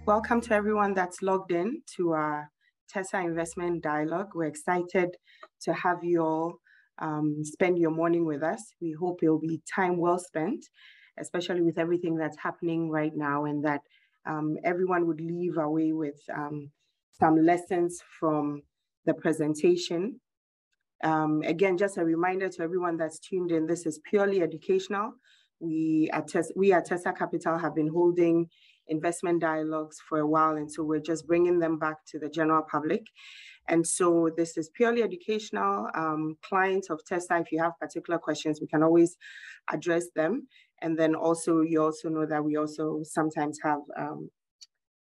Welcome to everyone that's logged in to our Tesah Investment Dialogue. We're excited to have you all spend your morning with us. We hope it'll be time well spent, especially with everything that's happening right now, and that everyone would leave away with some lessons from the presentation. Again, just a reminder to everyone that's tuned in, this is purely educational. We at Tesah Capital have been holding investment dialogues for a while, and so we're just bringing them back to the general public. And so this is purely educational. Clients of Tesah, if you have particular questions, we can always address them. And then also, you also know that we also sometimes have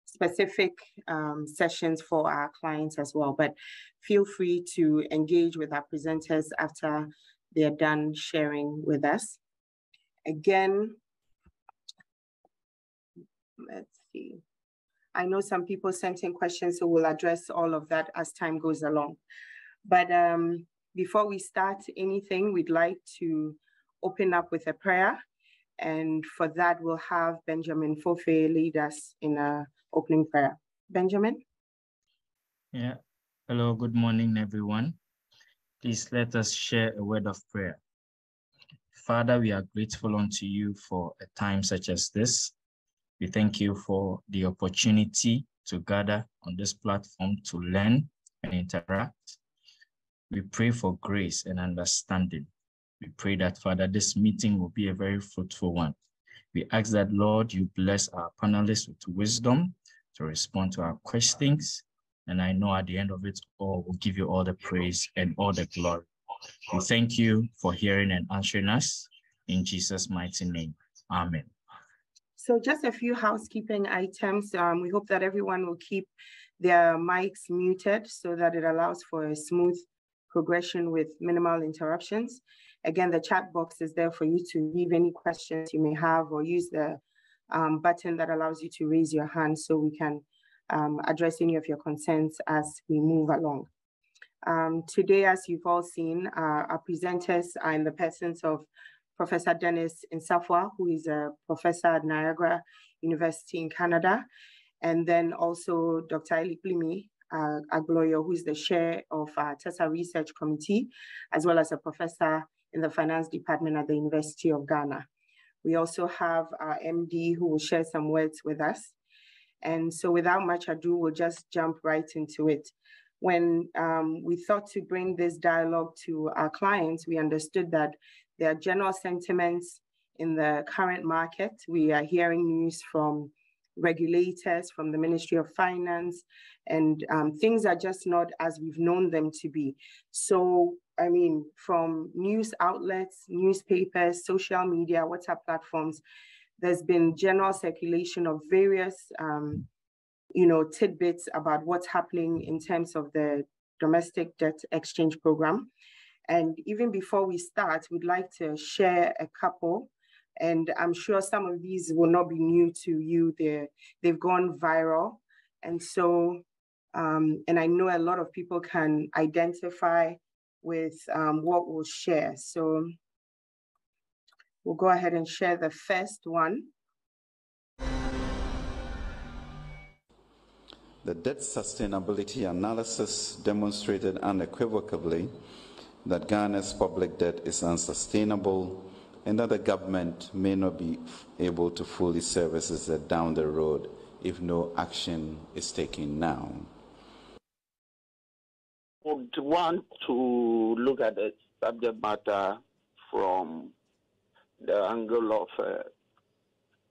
specific sessions for our clients as well. But feel free to engage with our presenters after they're done sharing with us. Again, let's see. I know some people sent in questions, so we'll address all of that as time goes along. But before we start anything, we'd like to open up with a prayer. And for that, we'll have Benjamin Fofe lead us in an opening prayer. Benjamin? Yeah. Hello, good morning, everyone. Please let us share a word of prayer. Father, we are grateful unto you for a time such as this. We thank you for the opportunity to gather on this platform to learn and interact. We pray for grace and understanding. We pray that, Father, this meeting will be a very fruitful one. We ask that, Lord, you bless our panelists with wisdom to respond to our questions. And I know at the end of it all, we'll give you all the praise and all the glory. We thank you for hearing and answering us. In Jesus' mighty name, amen. So just a few housekeeping items. We hope that everyone will keep their mics muted so that it allows for a smooth progression with minimal interruptions. Again, the chat box is there for you to leave any questions you may have, or use the button that allows you to raise your hand so we can address any of your concerns as we move along. Today, as you've all seen, our presenters are in the persons of Professor Dennis Nsafwa, who is a professor at Niagara University in Canada, and then also Dr. Eliplimi Agloyo, who is the chair of our Tesah Research Committee, as well as a professor in the finance department at the University of Ghana. We also have our MD who will share some words with us. And so without much ado, we'll just jump right into it. When we thought to bring this dialogue to our clients, we understood that there are general sentiments in the current market. We are hearing news from regulators, from the Ministry of Finance, and things are just not as we've known them to be. So, I mean, from news outlets, newspapers, social media, WhatsApp platforms, there's been general circulation of various tidbits about what's happening in terms of the domestic debt exchange program. And even before we start, we'd like to share a couple, and I'm sure some of these will not be new to you. They've gone viral. And so, and I know a lot of people can identify with what we'll share. So we'll go ahead and share the first one. The debt sustainability analysis demonstrated unequivocally that Ghana's public debt is unsustainable and that the government may not be able to fully service its debt down the road if no action is taken now. I would want to look at the subject matter from the angle of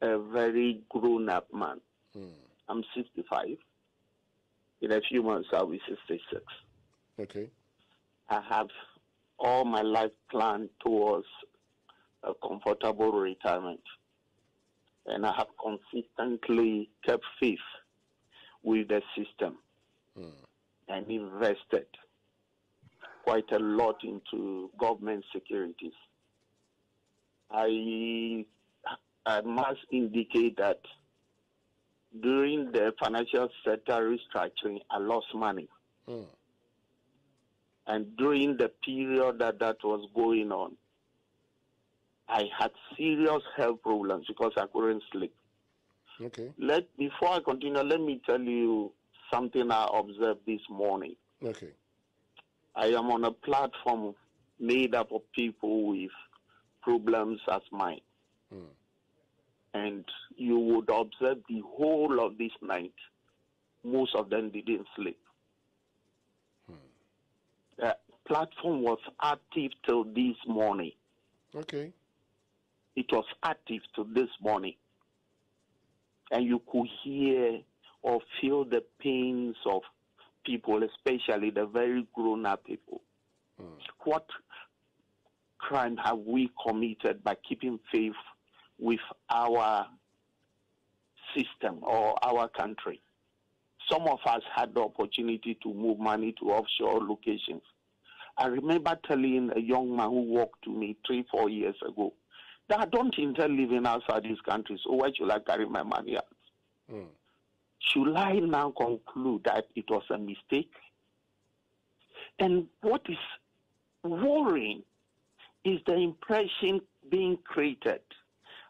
a very grown-up man. I'm 65. In a few months, I'll be 66. Okay. I have all my life planned towards a comfortable retirement. And I have consistently kept faith with the system and invested quite a lot into government securities. I must indicate that during the financial sector restructuring, I lost money. And during the period that was going on, I had serious health problems because I couldn't sleep. Okay. Before I continue, let me tell you something I observed this morning. Okay. I am on a platform made up of people with problems as mine. And you would observe the whole of this night, most of them didn't sleep. The platform was active till this morning. Okay. It was active till this morning. And you could hear or feel the pains of people, especially the very grown-up people. What crime have we committed by keeping faith with our system or our country? Some of us had the opportunity to move money to offshore locations. I remember telling a young man who walked to me 3-4 years ago that I don't intend living outside this country, so why should I carry my money out? Should I now conclude that it was a mistake? And what is worrying is the impression being created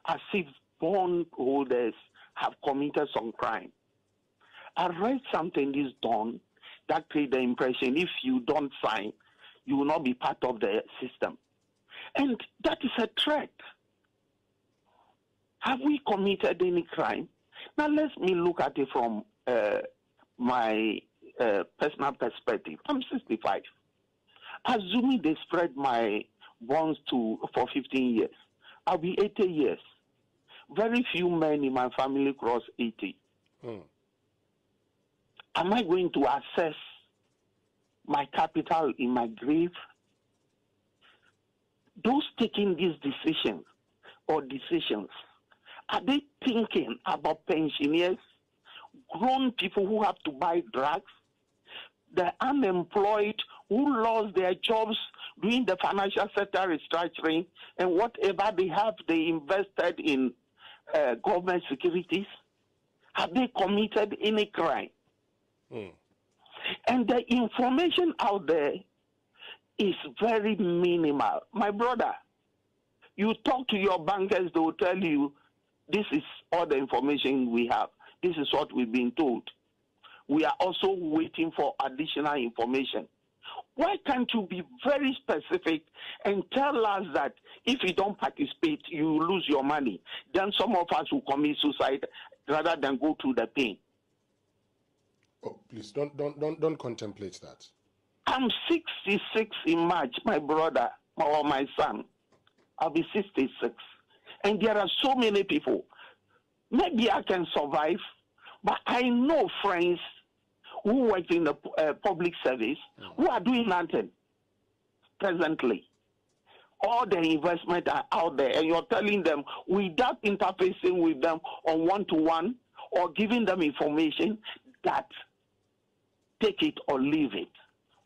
as if bondholders have committed some crime. I read something this dawn that created the impression if you don't sign, you will not be part of the system. And that is a threat. Have we committed any crime? Now let me look at it from my personal perspective. I'm 65. Assuming they spread my bonds for 15 years, I'll be 80 years. Very few men in my family cross 80. Am I going to assess my capital in my grave? Those taking these decisions, are they thinking about pensioners, grown people who have to buy drugs, the unemployed who lost their jobs during the financial sector restructuring, and whatever they have, they invested in government securities? Have they committed any crime? And the information out there is very minimal. My brother, you talk to your bankers, they will tell you, this is all the information we have. This is what we've been told. We are also waiting for additional information. Why can't you be very specific and tell us that if you don't participate, you lose your money? Then some of us will commit suicide rather than go through the pain. Oh, please don't contemplate that. I'm 66 in March, my brother or my son. I'll be 66. And there are so many people. Maybe I can survive, but I know friends who work in the public service who are doing nothing presently. All the investment are out there, and you're telling them without interfacing with them on one-to-one or giving them information that take it or leave it.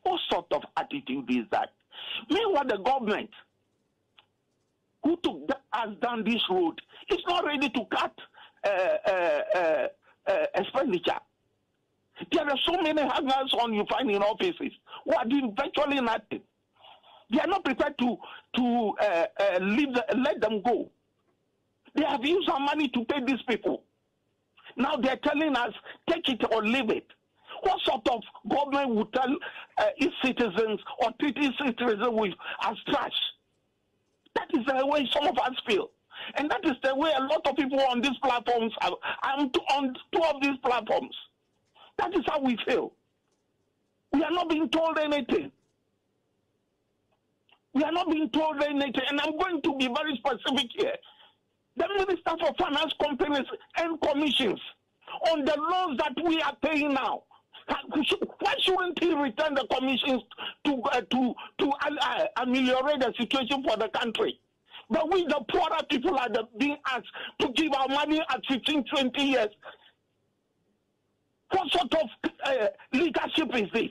What sort of attitude is that? Meanwhile, the government who has done this road is not ready to cut expenditure. There are so many hangers on you find in offices who are doing virtually nothing. They are not prepared to let them go. They have used our money to pay these people. Now they're telling us, take it or leave it. What sort of government would tell its citizens or treat its citizens as trash? That is the way some of us feel. And that is the way a lot of people on these platforms are. I'm on two of these platforms. That is how we feel. We are not being told anything. We are not being told anything. And I'm going to be very specific here. The Minister for Finance, Companies and Commissions on the loans that we are paying now. Why shouldn't he return the commissions to ameliorate the situation for the country? But we, the poorer people, are being asked to give our money at 15, 20 years. What sort of leadership is this?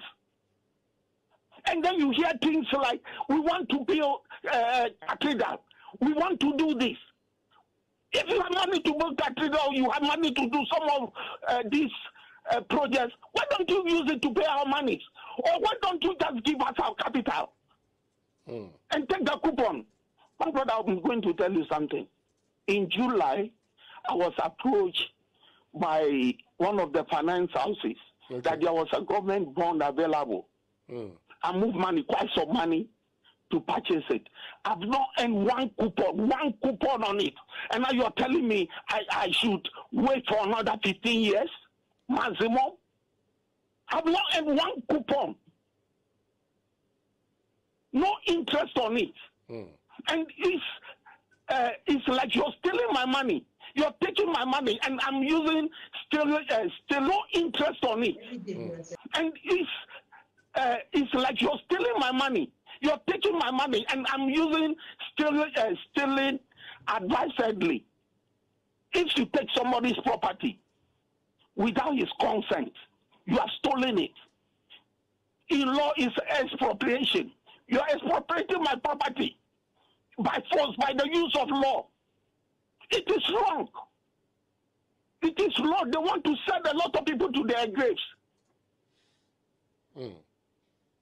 And then you hear things like, we want to build cathedral. We want to do this. If you have money to build cathedral, you have money to do some of these projects, why don't you use it to pay our money? Or why don't you just give us our capital and take the coupon? My brother, I'm going to tell you something. In July, I was approached by one of the finance houses that there was a government bond available. I moved money, quite some money, to purchase it. I've not earned one coupon on it. And now you're telling me I should wait for another 15 years maximum? I've not earned one coupon. No interest on it. And it's like you're stealing my money. You're taking my money and I'm using still no interest on it. And it's like you're stealing my money. You're taking my money and I'm using stealing advisedly. If you take somebody's property without his consent, you have stolen it. In law is expropriation. You are expropriating my property by force, by the use of law. It is wrong. It is wrong. They want to send a lot of people to their graves.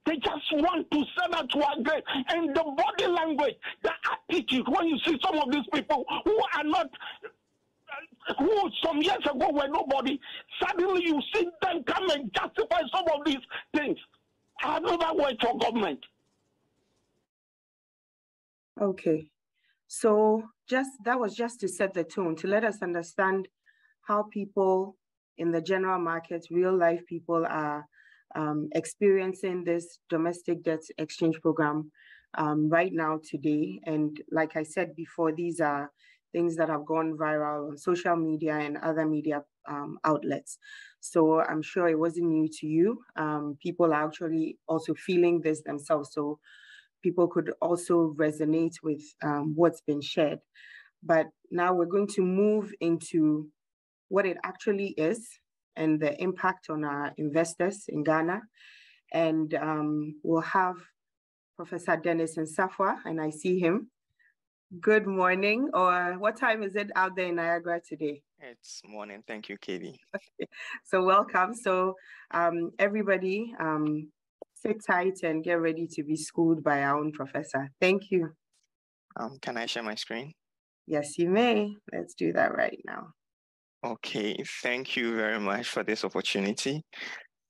They just want to send us to our grave. And the body language, the attitude, when you see some of these people who are not, who some years ago were nobody, suddenly you see them come and justify some of these things. I have never worked for government. Okay. So that was just to set the tone, to let us understand how people in the general market, real life people are experiencing this domestic debt exchange program right now today. And like I said before, these are things that have gone viral on social media and other media outlets. So I'm sure it wasn't new to you. People are actually also feeling this themselves. So people could also resonate with what's been shared. But now we're going to move into what it actually is and the impact on our investors in Ghana. And we'll have Professor Dennis Nsafwa, and I see him. Good morning, or what time is it out there in Niagara today? It's morning. Thank you, Katie. Okay. So welcome. So everybody, sit tight and get ready to be schooled by our own professor. Thank you. Can I share my screen? Yes, you may. Let's do that right now. Okay, thank you very much for this opportunity.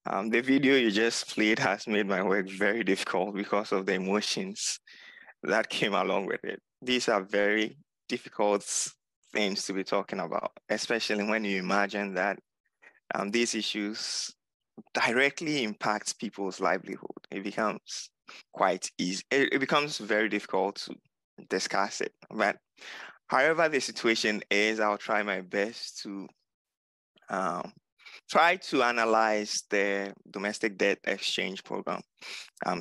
The video you just played has made my work very difficult because of the emotions that came along with it. These are very difficult things to be talking about, especially when you imagine that these issues directly impact people's livelihood. It becomes quite easy. It becomes very difficult to discuss it. But however the situation is, I'll try my best to try to analyze the domestic debt exchange program.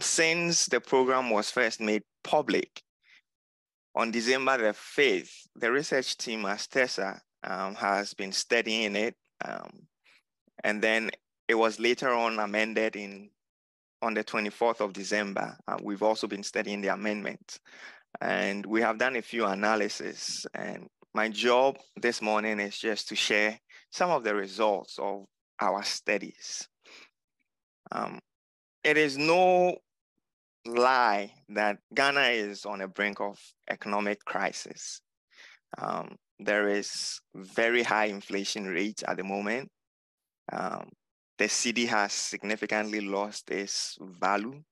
Since the program was first made public on December the 5th, the research team at Tesah has been studying it. And then it was later on amended on the 24th of December. We've also been studying the amendment. And we have done a few analyses. And my job this morning is just to share some of the results of our studies. It is no lie that Ghana is on the brink of economic crisis. There is very high inflation rate at the moment. The cedi has significantly lost its value.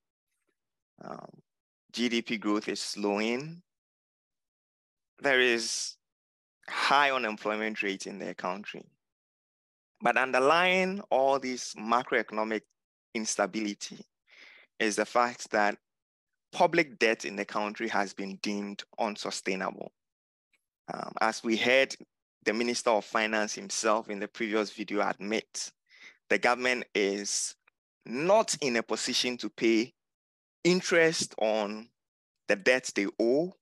GDP growth is slowing. There is high unemployment rate in the country. But underlying all this macroeconomic instability is the fact that public debt in the country has been deemed unsustainable. As we heard the Minister of Finance himself in the previous video admit, the government is not in a position to pay interest on the debts they owe,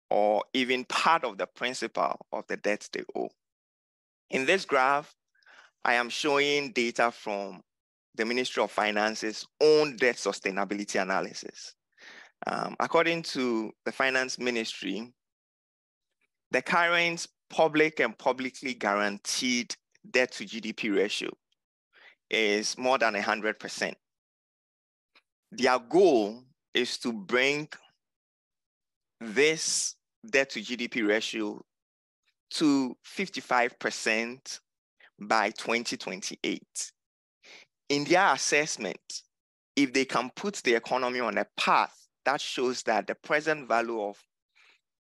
or even part of the principal of the debts they owe. In this graph, I am showing data from the Ministry of Finance's own debt sustainability analysis. According to the Finance Ministry, the current public and publicly guaranteed debt to GDP ratio is more than 100%. Their goal is to bring this debt to GDP ratio to 55% by 2028. In their assessment, if they can put the economy on a path that shows that the present value of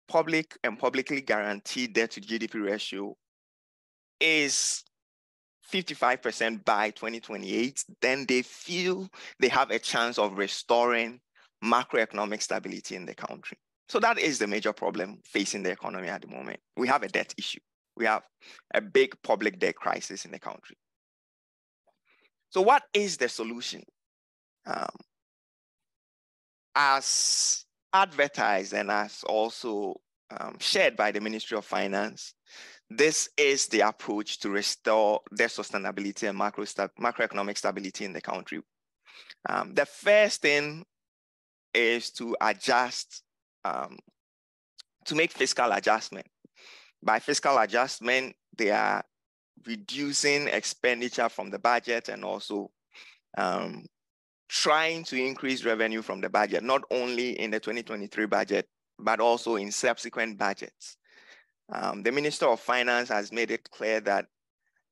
public and publicly guaranteed debt to GDP ratio is 55% by 2028, then they feel they have a chance of restoring macroeconomic stability in the country. So that is the major problem facing the economy at the moment. We have a debt issue. We have a big public debt crisis in the country. So what is the solution? As advertised and as also shared by the Ministry of Finance, this is the approach to restore debt sustainability and macroeconomic stability in the country. The first thing is to adjust, to make fiscal adjustment. By fiscal adjustment, they are reducing expenditure from the budget and also trying to increase revenue from the budget, not only in the 2023 budget, but also in subsequent budgets. The Minister of Finance has made it clear that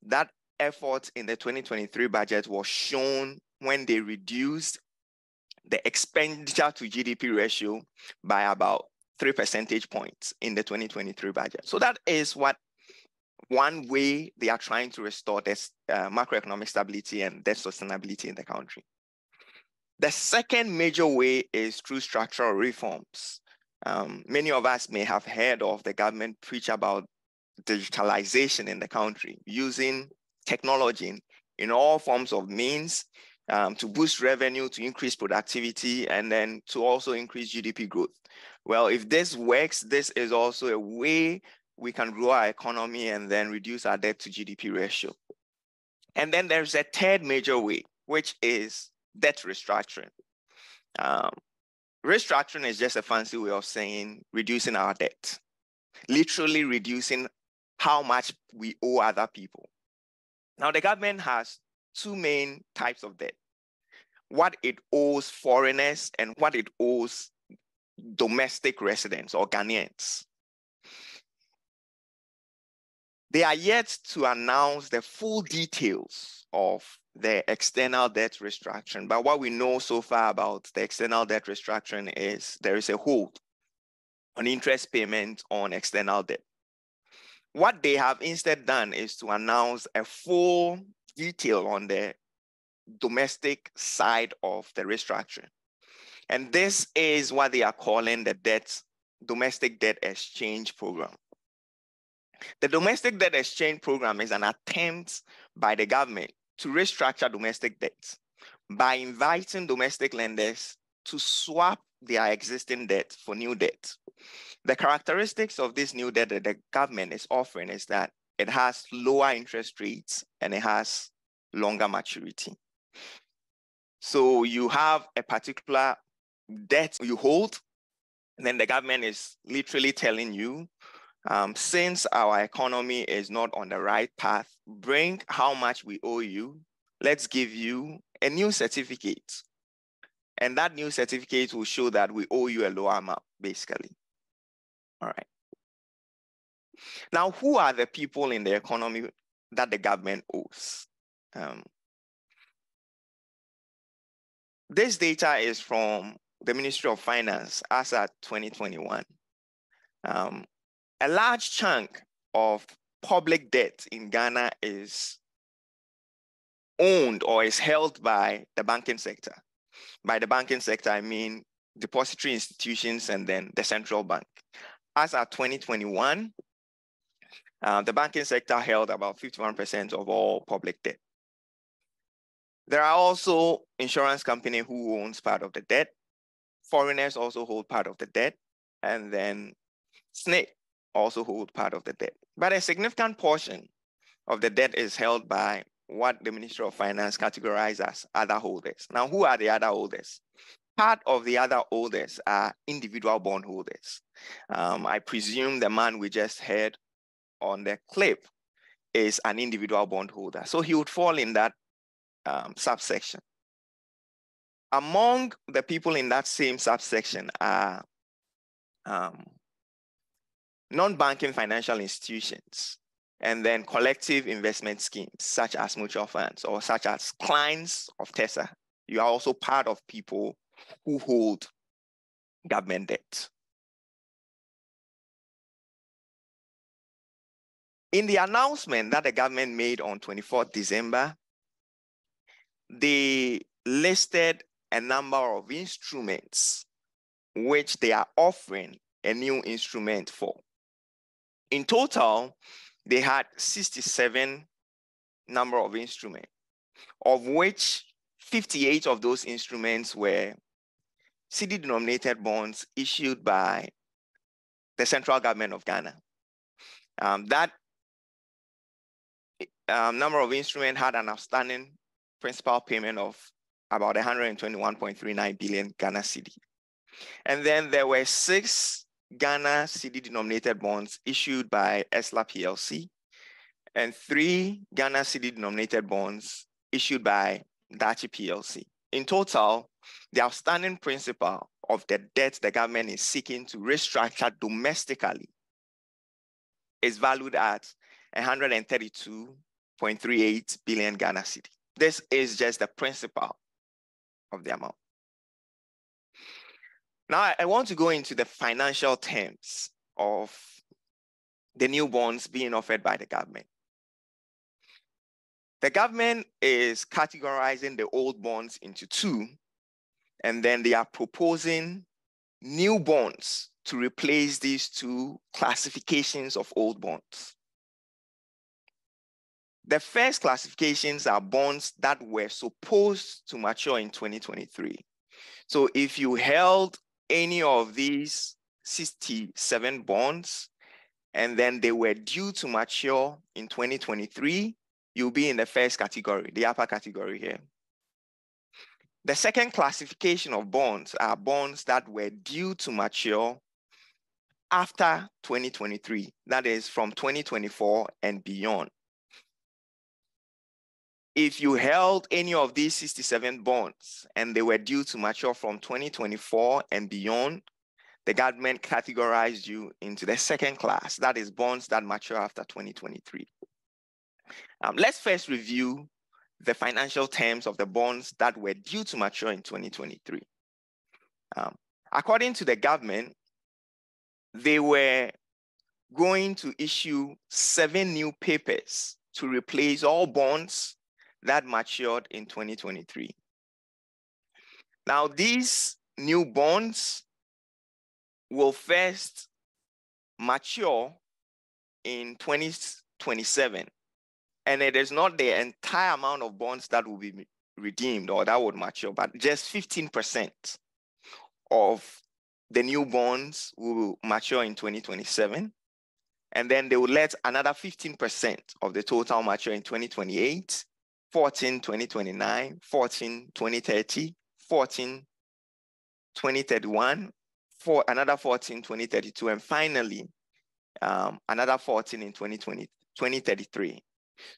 that effort in the 2023 budget was shown when they reduced the expenditure to GDP ratio by about 3 percentage points in the 2023 budget. So that is one way they are trying to restore this macroeconomic stability and debt sustainability in the country. The second major way is through structural reforms. Many of us may have heard of the government preach about digitalization in the country, using technology in all forms of means to boost revenue, to increase productivity, and then to also increase GDP growth. Well, if this works, this is also a way we can grow our economy and then reduce our debt to GDP ratio. And then there's a third major way, which is debt restructuring. Restructuring is just a fancy way of saying reducing our debt, literally reducing how much we owe other people. Now, the government has two main types of debt: what it owes foreigners and what it owes domestic residents or Ghanaians. They are yet to announce the full details of the external debt restructuring. But what we know so far about the external debt restructuring is there is a hold on interest payment on external debt. What they have instead done is to announce a full detail on the domestic side of the restructuring. And this is what they are calling the domestic debt exchange program. The domestic debt exchange program is an attempt by the government to restructure domestic debts by inviting domestic lenders to swap their existing debt for new debt. The characteristics of this new debt that the government is offering is that it has lower interest rates and it has longer maturity. So you have a particular debt you hold, and then the government is literally telling you, since our economy is not on the right path, bring how much we owe you. Let's give you a new certificate. And that new certificate will show that we owe you a lower amount, basically. All right. Now, who are the people in the economy that the government owes? This data is from the Ministry of Finance as at 2021. A large chunk of public debt in Ghana is owned or is held by the banking sector. By the banking sector, I mean depository institutions and then the central bank. As at 2021, the banking sector held about 51% of all public debt. There are also insurance companies who owns part of the debt. Foreigners also hold part of the debt. And then SNCC also hold part of the debt. But a significant portion of the debt is held by what the Ministry of Finance categorizes as other holders. Now, who are the other holders? Part of the other holders are individual bondholders. I presume the man we just heard on the clip is an individual bondholder. So he would fall in that subsection. Among the people in that same subsection are non-banking financial institutions. and then collective investment schemes, such as mutual funds or such as clients of Tesah. You are also part of people who hold government debt. In the announcement that the government made on 24th December, they listed a number of instruments which they are offering a new instrument for. In total, they had 67 number of instruments, of which 58 of those instruments were cedi-denominated bonds issued by the central government of Ghana. That number of instruments had an outstanding principal payment of about 121.39 billion Ghana cedi. And then there were 6 Ghana cedi-denominated bonds issued by ESLA PLC and 3 Ghana cedi-denominated bonds issued by Dachi PLC. In total, the outstanding principal of the debt the government is seeking to restructure domestically is valued at 132.38 billion Ghana cedi. This is just the principal of the amount. Now, I want to go into the financial terms of the new bonds being offered by the government. The government is categorizing the old bonds into 2, and then they are proposing new bonds to replace these 2 classifications of old bonds. The first classifications are bonds that were supposed to mature in 2023. So if you held any of these 67 bonds and then they were due to mature in 2023, you'll be in the first category, the upper category here. The second classification of bonds are bonds that were due to mature after 2023, that is from 2024 and beyond. If you held any of these 67 bonds and they were due to mature from 2024 and beyond, the government categorized you into the second class, that is bonds that mature after 2023. Let's first review the financial terms of the bonds that were due to mature in 2023. According to the government, they were going to issue 7 new papers to replace all bonds that matured in 2023. Now, these new bonds will first mature in 2027, and it is not the entire amount of bonds that will be redeemed or that would mature, but just 15% of the new bonds will mature in 2027, and then they will let another 15% of the total mature in 2028, 14, 2029, 14, 2030, 14, 2031, another 14, 2032, and finally, another 14 in 2033.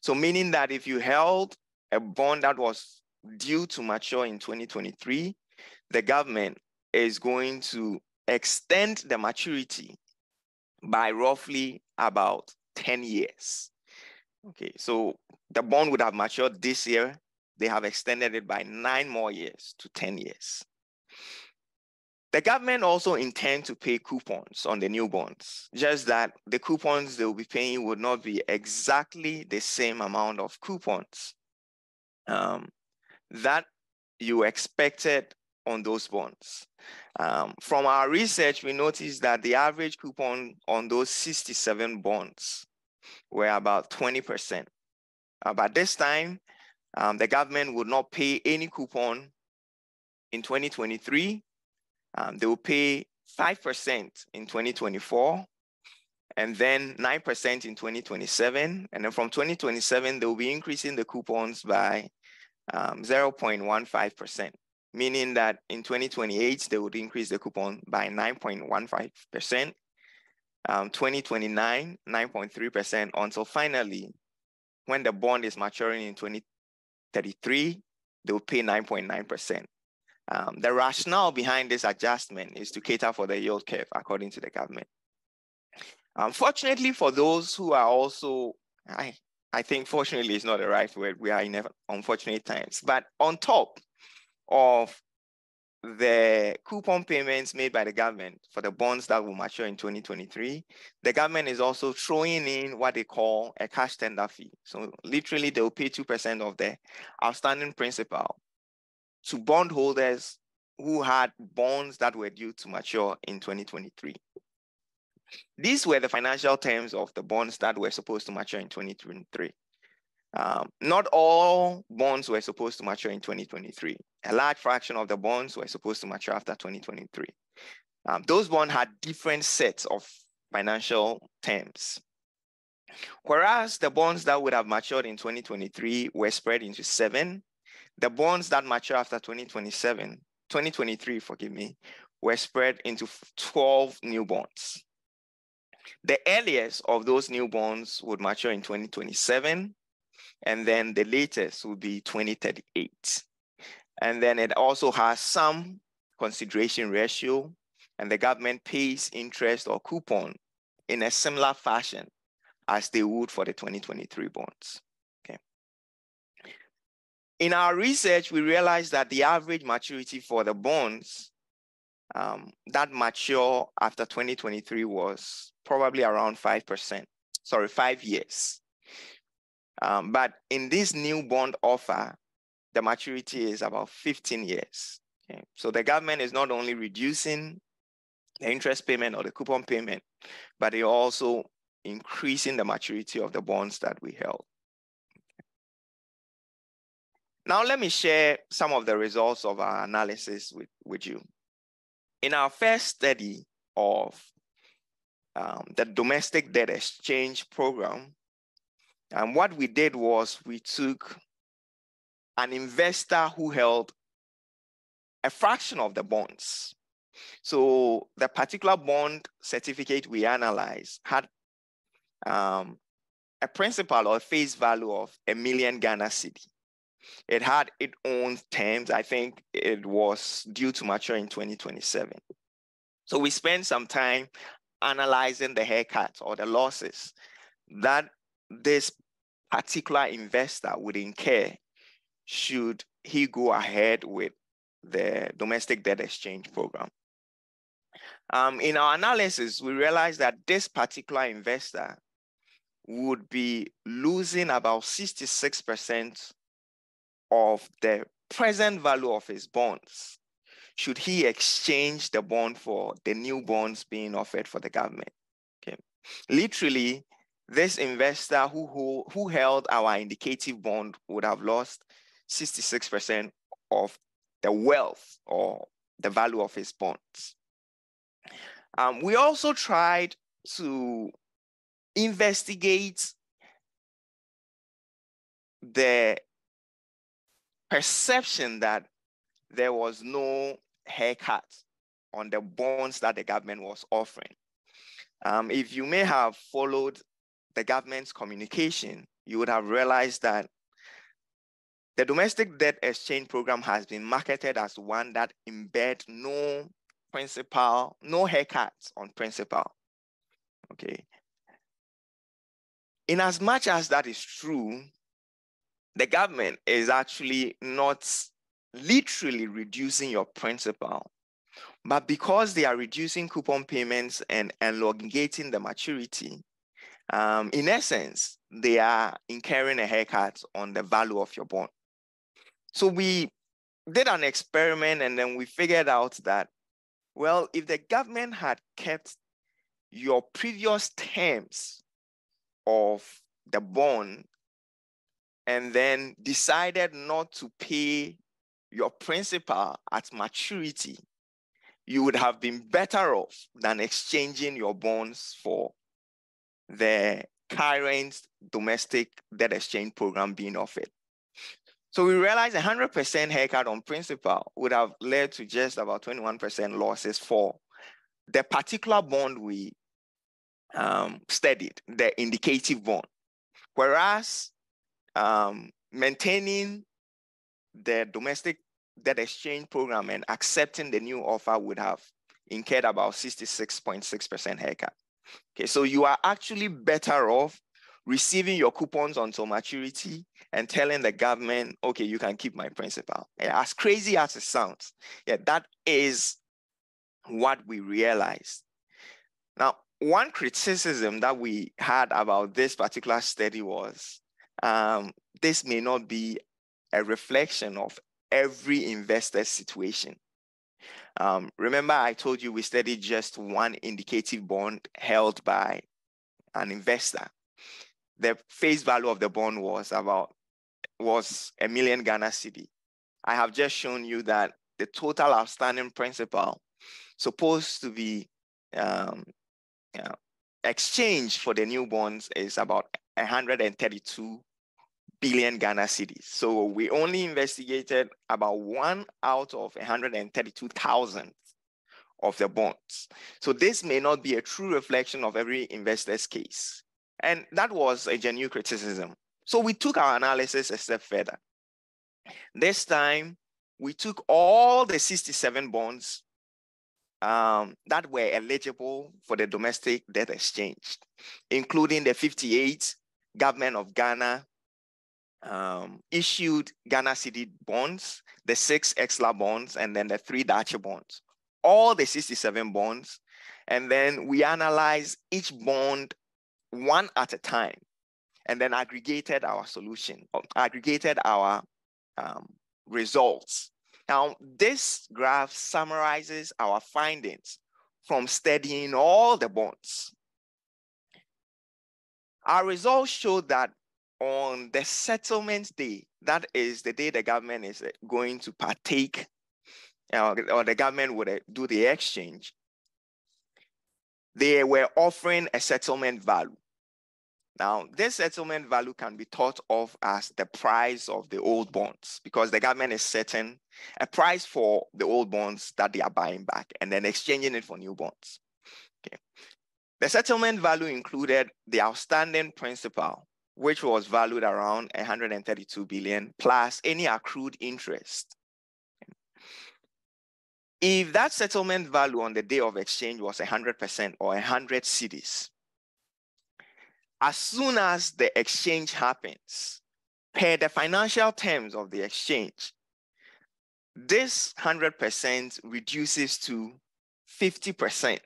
So meaning that if you held a bond that was due to mature in 2023, the government is going to extend the maturity by roughly about 10 years. Okay, so the bond would have matured this year. They have extended it by 9 more years to 10 years. The government also intends to pay coupons on the new bonds, just that the coupons they will be paying would not be exactly the same amount of coupons that you expected on those bonds. From our research, we noticed that the average coupon on those 67 bonds were about 20%. But this time, the government would not pay any coupon in 2023. They will pay 5% in 2024, and then 9% in 2027. And then from 2027, they will be increasing the coupons by 0.15%, meaning that in 2028, they would increase the coupon by 9.15%, 2029, 9.3%, until finally, when the bond is maturing in 2033, they will pay 9.9%. The rationale behind this adjustment is to cater for the yield curve, according to the government. Unfortunately, for those who are also I think fortunately is not the right word. We are in unfortunate times. But on top of the coupon payments made by the government for the bonds that will mature in 2023, the government is also throwing in what they call a cash tender fee. So literally they'll pay 2% of the outstanding principal to bondholders who had bonds that were due to mature in 2023. These were the financial terms of the bonds that were supposed to mature in 2023. Not all bonds were supposed to mature in 2023. A large fraction of the bonds were supposed to mature after 2023. Those bonds had different sets of financial terms. Whereas the bonds that would have matured in 2023 were spread into 7, the bonds that mature after 2023, forgive me, were spread into 12 new bonds. The earliest of those new bonds would mature in 2027, and then the latest will be 2038. And then it also has some consideration ratio, and the government pays interest or coupon in a similar fashion as they would for the 2023 bonds. Okay. In our research, we realized that the average maturity for the bonds that mature after 2023 was probably around 5 years. But in this new bond offer, the maturity is about 15 years. Okay? So the government is not only reducing the interest payment or the coupon payment, but they're also increasing the maturity of the bonds that we held. Now, let me share some of the results of our analysis with you. In our first study of the domestic debt exchange program, what we did was we took an investor who held a fraction of the bonds. So the particular bond certificate we analyzed had a principal or face value of 1 million Ghana cedi. It had its own terms. I think it was due to mature in 2027. So we spent some time analyzing the haircuts or the losses that this particular investor would incur should he go ahead with the domestic debt exchange program. In our analysis, we realized that this particular investor would be losing about 66% of the present value of his bonds should he exchange the bond for the new bonds being offered for the government. Okay. Literally, this investor who held our indicative bond would have lost 66% of the wealth or the value of his bonds. We also tried to investigate the perception that there was no haircut on the bonds that the government was offering. If you may have followed the government's communication, you would have realized that the domestic debt exchange program has been marketed as one that embeds no principal, no haircuts on principal. Okay. In as much as that is true, the government is actually not literally reducing your principal, but because they are reducing coupon payments and elongating the maturity, in essence, they are incurring a haircut on the value of your bond. So we did an experiment and then we figured out that, well, if the government had kept your previous terms of the bond and then decided not to pay your principal at maturity, you would have been better off than exchanging your bonds for the current domestic debt exchange program being offered. So we realized 100% haircut on principal would have led to just about 21% losses for the particular bond we studied, the indicative bond. Whereas maintaining the domestic debt exchange program and accepting the new offer would have incurred about 66.6% haircut. Okay, so you are actually better off receiving your coupons until maturity and telling the government, okay, you can keep my principal. As crazy as it sounds, that is what we realized. Now, one criticism that we had about this particular study was this may not be a reflection of every investor's situation. Remember, I told you we studied just one indicative bond held by an investor. The face value of the bond was $1 million Ghana cedi. I have just shown you that the total outstanding principal supposed to be exchanged for the new bonds is about 132 billion Ghana cedis. So we only investigated about 1 out of 132,000 of the bonds. So this may not be a true reflection of every investor's case. And that was a genuine criticism. So we took our analysis a step further. This time, we took all the 67 bonds that were eligible for the domestic debt exchange, including the 58 government of Ghana issued Ghana cedi bonds, the 6 EXLA bonds, and then the 3 Dacha bonds. All the 67 bonds, and then we analyzed each bond one at a time, and then aggregated our solution, aggregated our results. Now, this graph summarizes our findings from studying all the bonds. Our results show that on the settlement day, that is the day the government is going to partake, or the government would do the exchange, they were offering a settlement value. Now, this settlement value can be thought of as the price of the old bonds, because the government is setting a price for the old bonds that they are buying back and then exchanging it for new bonds. Okay. The settlement value included the outstanding principal, which was valued around 132 billion, plus any accrued interest. If that settlement value on the day of exchange was 100% or 100 cedis, as soon as the exchange happens, per the financial terms of the exchange, this 100% reduces to 50%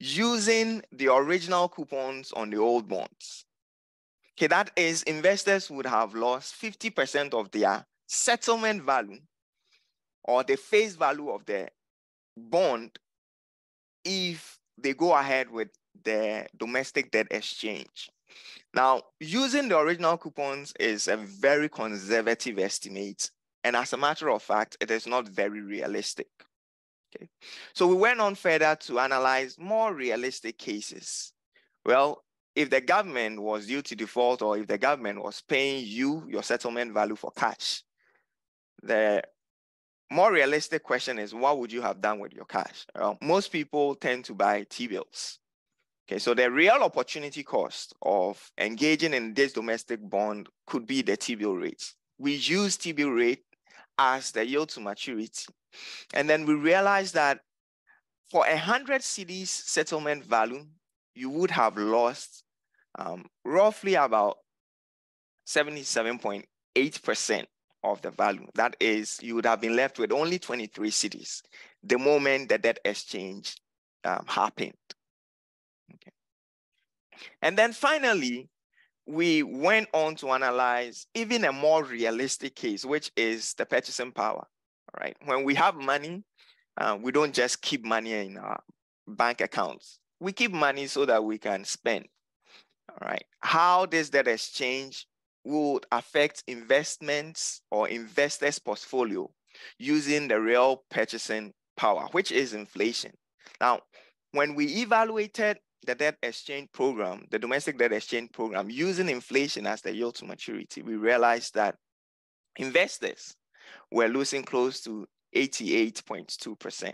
using the original coupons on the old bonds. Okay, that is, investors would have lost 50% of their settlement value or the face value of the bond if they go ahead with the domestic debt exchange. Now, using the original coupons is a very conservative estimate, and as a matter of fact, it is not very realistic. Okay, so we went on further to analyze more realistic cases. Well, if the government was due to default, or if the government was paying you your settlement value for cash, the more realistic question is, what would you have done with your cash? Most people tend to buy T-bills. Okay, so the real opportunity cost of engaging in this domestic bond could be the T-bill rates. We use T-bill rate as the yield to maturity. And then we realized that for 100 cedis settlement value, you would have lost roughly about 77.8% of the value. That is, you would have been left with only 23 cedis the moment the debt exchange happened. Okay. And then finally, we went on to analyze even a more realistic case, which is the purchasing power. All right. When we have money, we don't just keep money in our bank accounts. We keep money so that we can spend. All right. How this debt exchange would affect investments or investors' portfolio using the real purchasing power, which is inflation. Now, when we evaluated the debt exchange program, the domestic debt exchange program, using inflation as the yield to maturity, we realized that investors were losing close to 88.2%,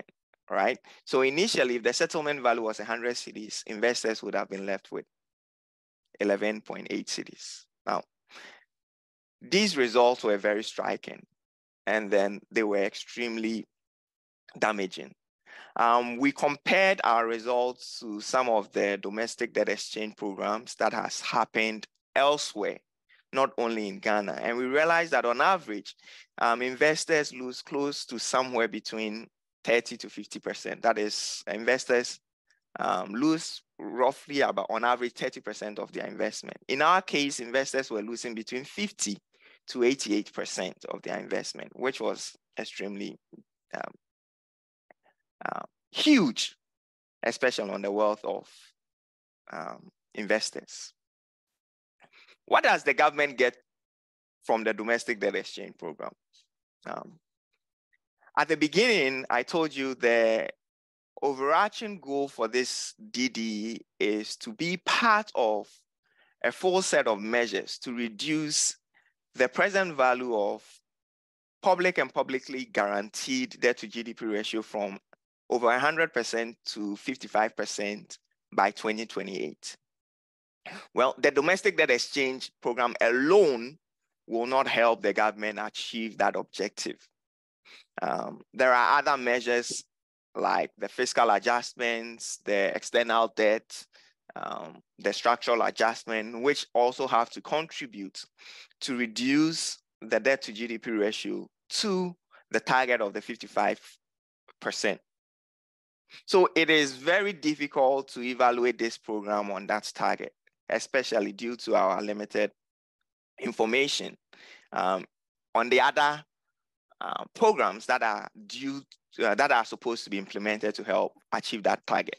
right? So initially, if the settlement value was 100 cedis, investors would have been left with 11.8 cedis. Now, these results were very striking, and then they were extremely damaging. We compared our results to some of the domestic debt exchange programs that has happened elsewhere, not only in Ghana. And we realized that on average, investors lose close to somewhere between 30 to 50%. That is, investors lose roughly about on average 30% of their investment. In our case, investors were losing between 50 to 88% of their investment, which was extremely huge, especially on the wealth of investors. What does the government get from the domestic debt exchange program? At the beginning, I told you the overarching goal for this DD is to be part of a full set of measures to reduce the present value of public and publicly guaranteed debt to GDP ratio from over 100% to 55% by 2028. Well, the domestic debt exchange program alone will not help the government achieve that objective. There are other measures like the fiscal adjustments, the external debt, the structural adjustment, which also have to contribute to reduce the debt to GDP ratio to the target of the 55%. So it is very difficult to evaluate this program on that target, especially due to our limited information. On the other programs that are that are supposed to be implemented to help achieve that target.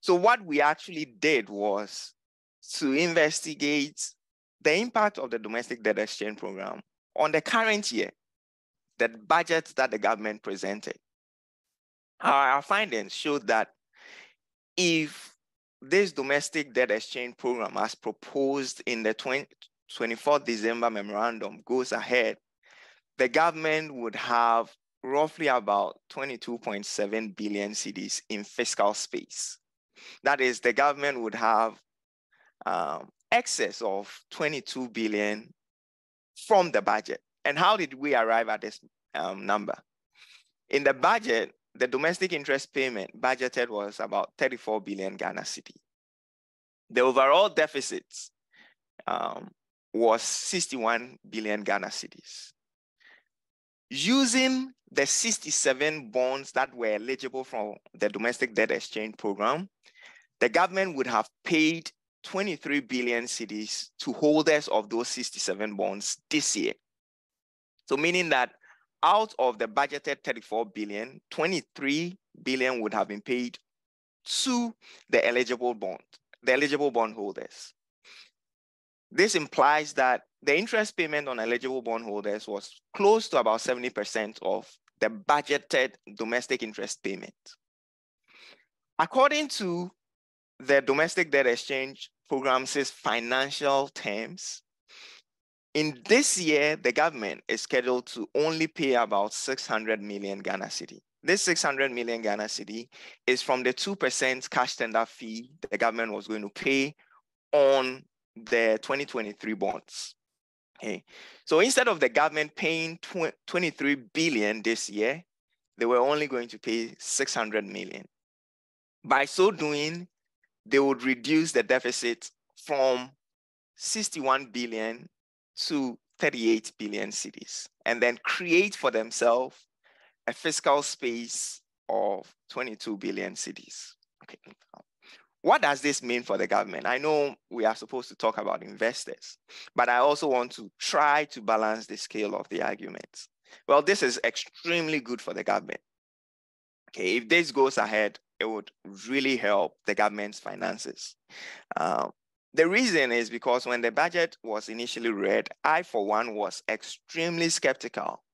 So what we actually did was to investigate the impact of the domestic debt exchange program on the current year, the budget that the government presented. Our findings showed that if this domestic debt exchange program as proposed in the 24th December memorandum goes ahead, the government would have roughly about 22.7 billion cedis in fiscal space. That is, the government would have excess of 22 billion from the budget. And how did we arrive at this number? In the budget, the domestic interest payment budgeted was about 34 billion Ghana cedi. The overall deficit was 61 billion Ghana cedis. Using the 67 bonds that were eligible from the domestic debt exchange program, the government would have paid 23 billion cedis to holders of those 67 bonds this year. So meaning that out of the budgeted 34 billion, 23 billion would have been paid to the eligible bond holders. This implies that the interest payment on eligible bondholders was close to about 70% of the budgeted domestic interest payment. According to the domestic debt exchange program's financial terms, in this year, the government is scheduled to only pay about 600 million Ghana cedi. This 600 million Ghana cedi is from the 2% cash tender fee the government was going to pay on the 2023 bonds. Okay. So instead of the government paying 23 billion this year, they were only going to pay 600 million. By so doing, they would reduce the deficit from 61 billion to 38 billion cedis, and then create for themselves a fiscal space of 22 billion cedis. Okay. What does this mean for the government? I know we are supposed to talk about investors, but I also want to try to balance the scale of the arguments. Well, this is extremely good for the government. Okay, if this goes ahead, it would really help the government's finances. The reason is because when the budget was initially read, I, for one, was extremely skeptical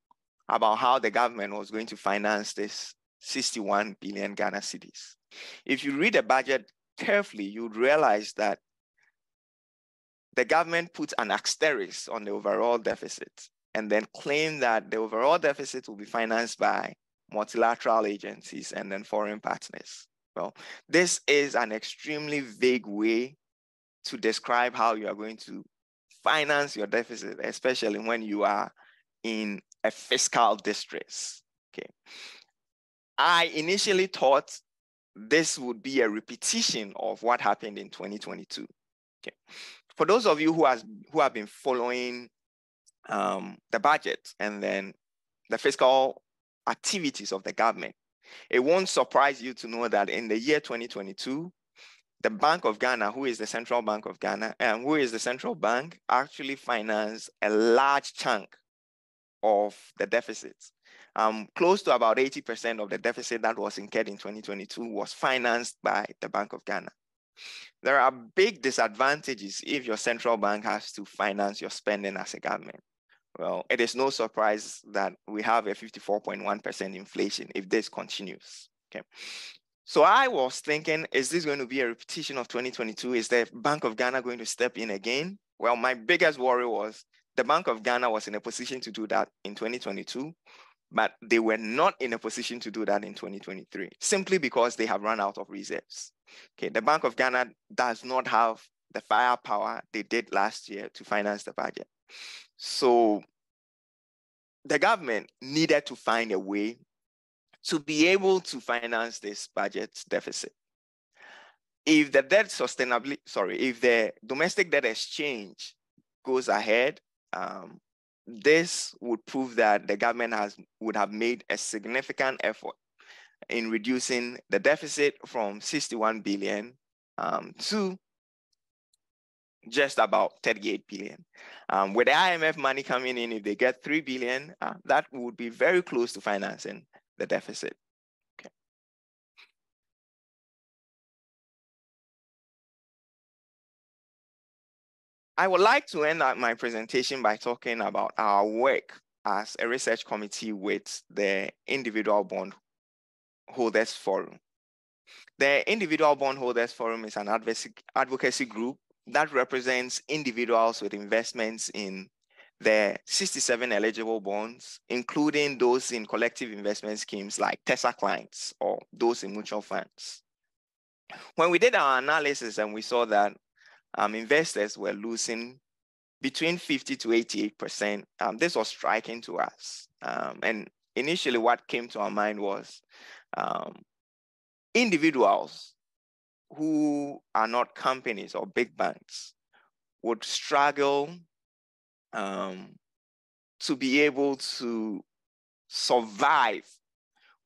about how the government was going to finance this 61 billion Ghana cedis. If you read the budget carefully, you'd realize that the government put an asterisk on the overall deficit and then claimed that the overall deficit will be financed by multilateral agencies and then foreign partners. Well, this is an extremely vague way to describe how you are going to finance your deficit, especially when you are in a fiscal distress. Okay. I initially thought this would be a repetition of what happened in 2022. Okay. For those of you who have been following the budget and then the fiscal activities of the government, it won't surprise you to know that in the year 2022, the Bank of Ghana, who is the central bank of Ghana, and who is the central bank, actually financed a large chunk of the deficits. Close to about 80% of the deficit that was incurred in 2022 was financed by the Bank of Ghana. There are big disadvantages if your central bank has to finance your spending as a government. Well, it is no surprise that we have a 54.1% inflation if this continues. Okay. So I was thinking, is this going to be a repetition of 2022? Is the Bank of Ghana going to step in again? Well, my biggest worry was the Bank of Ghana was in a position to do that in 2022, but they were not in a position to do that in 2023, simply because they have run out of reserves. Okay, the Bank of Ghana does not have the firepower they did last year to finance the budget. So the government needed to find a way to be able to finance this budget deficit. If the if the domestic debt exchange goes ahead, this would prove that the government would have made a significant effort in reducing the deficit from 61 billion to just about 38 billion. With the IMF money coming in, if they get 3 billion, that would be very close to financing the deficit. Okay. I would like to end my presentation by talking about our work as a research committee with the Individual Bondholders Forum. The Individual Bondholders Forum is an advocacy group that represents individuals with investments in the 67 eligible bonds, including those in collective investment schemes like Tesah clients or those in mutual funds. When we did our analysis and we saw that investors were losing between 50 to 88%, this was striking to us. And initially what came to our mind was individuals who are not companies or big banks would struggle to be able to survive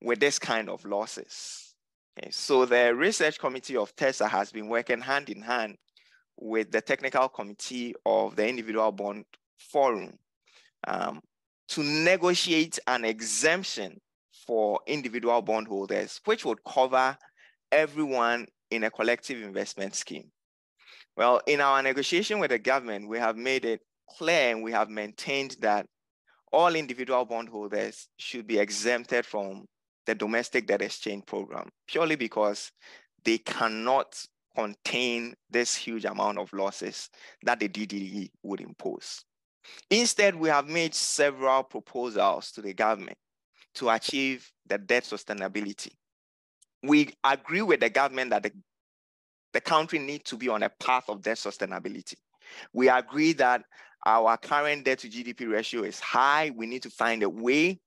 with this kind of losses. Okay, so the research committee of Tesah has been working hand in hand with the technical committee of the Individual Bond Forum to negotiate an exemption for individual bondholders, which would cover everyone in a collective investment scheme. Well, in our negotiation with the government, we have made it clear and we have maintained that all individual bondholders should be exempted from the domestic debt exchange program, purely because they cannot contain this huge amount of losses that the DDE would impose. Instead, we have made several proposals to the government to achieve the debt sustainability. We agree with the government that the country needs to be on a path of debt sustainability. We agree that our current debt to GDP ratio is high. We need to find a way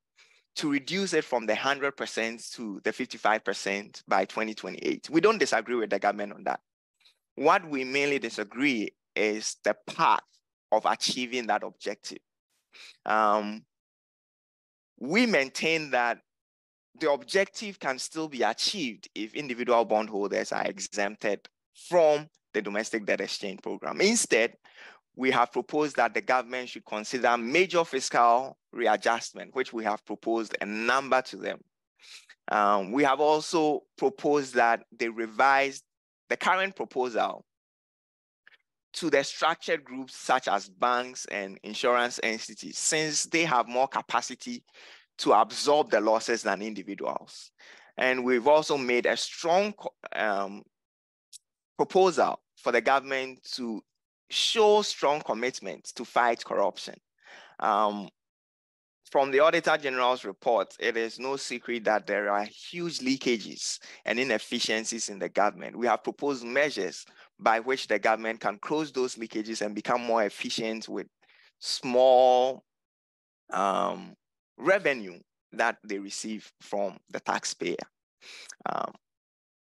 to reduce it from the 100% to the 55% by 2028. We don't disagree with the government on that. What we mainly disagree is the path of achieving that objective. We maintain that the objective can still be achieved if individual bondholders are exempted from the domestic debt exchange program. Instead, we have proposed that the government should consider major fiscal readjustment, which we have proposed a number to them. We have also proposed that they revise the current proposal to the structured groups such as banks and insurance entities, since they have more capacity to absorb the losses than individuals. And we've also made a strong proposal for the government to show strong commitment to fight corruption. From the Auditor General's report, it is no secret that there are huge leakages and inefficiencies in the government. We have proposed measures by which the government can close those leakages and become more efficient with small revenue that they receive from the taxpayer.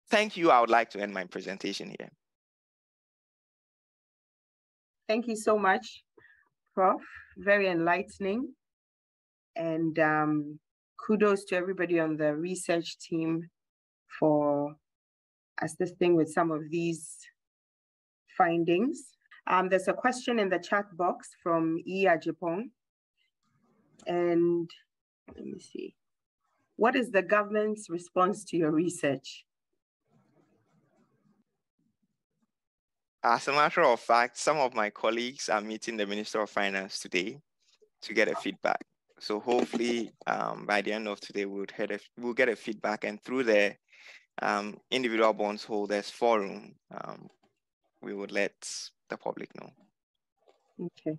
Thank you. I would like to end my presentation here. Thank you so much, Prof. Very enlightening. And kudos to everybody on the research team for assisting with some of these findings. There's a question in the chat box from Iya Japong. And let me see. What is the government's response to your research? As a matter of fact, some of my colleagues are meeting the Minister of Finance today to get a feedback. So hopefully by the end of today, we'll get a feedback, and through the individual bonds holders forum, we would let the public know. Okay.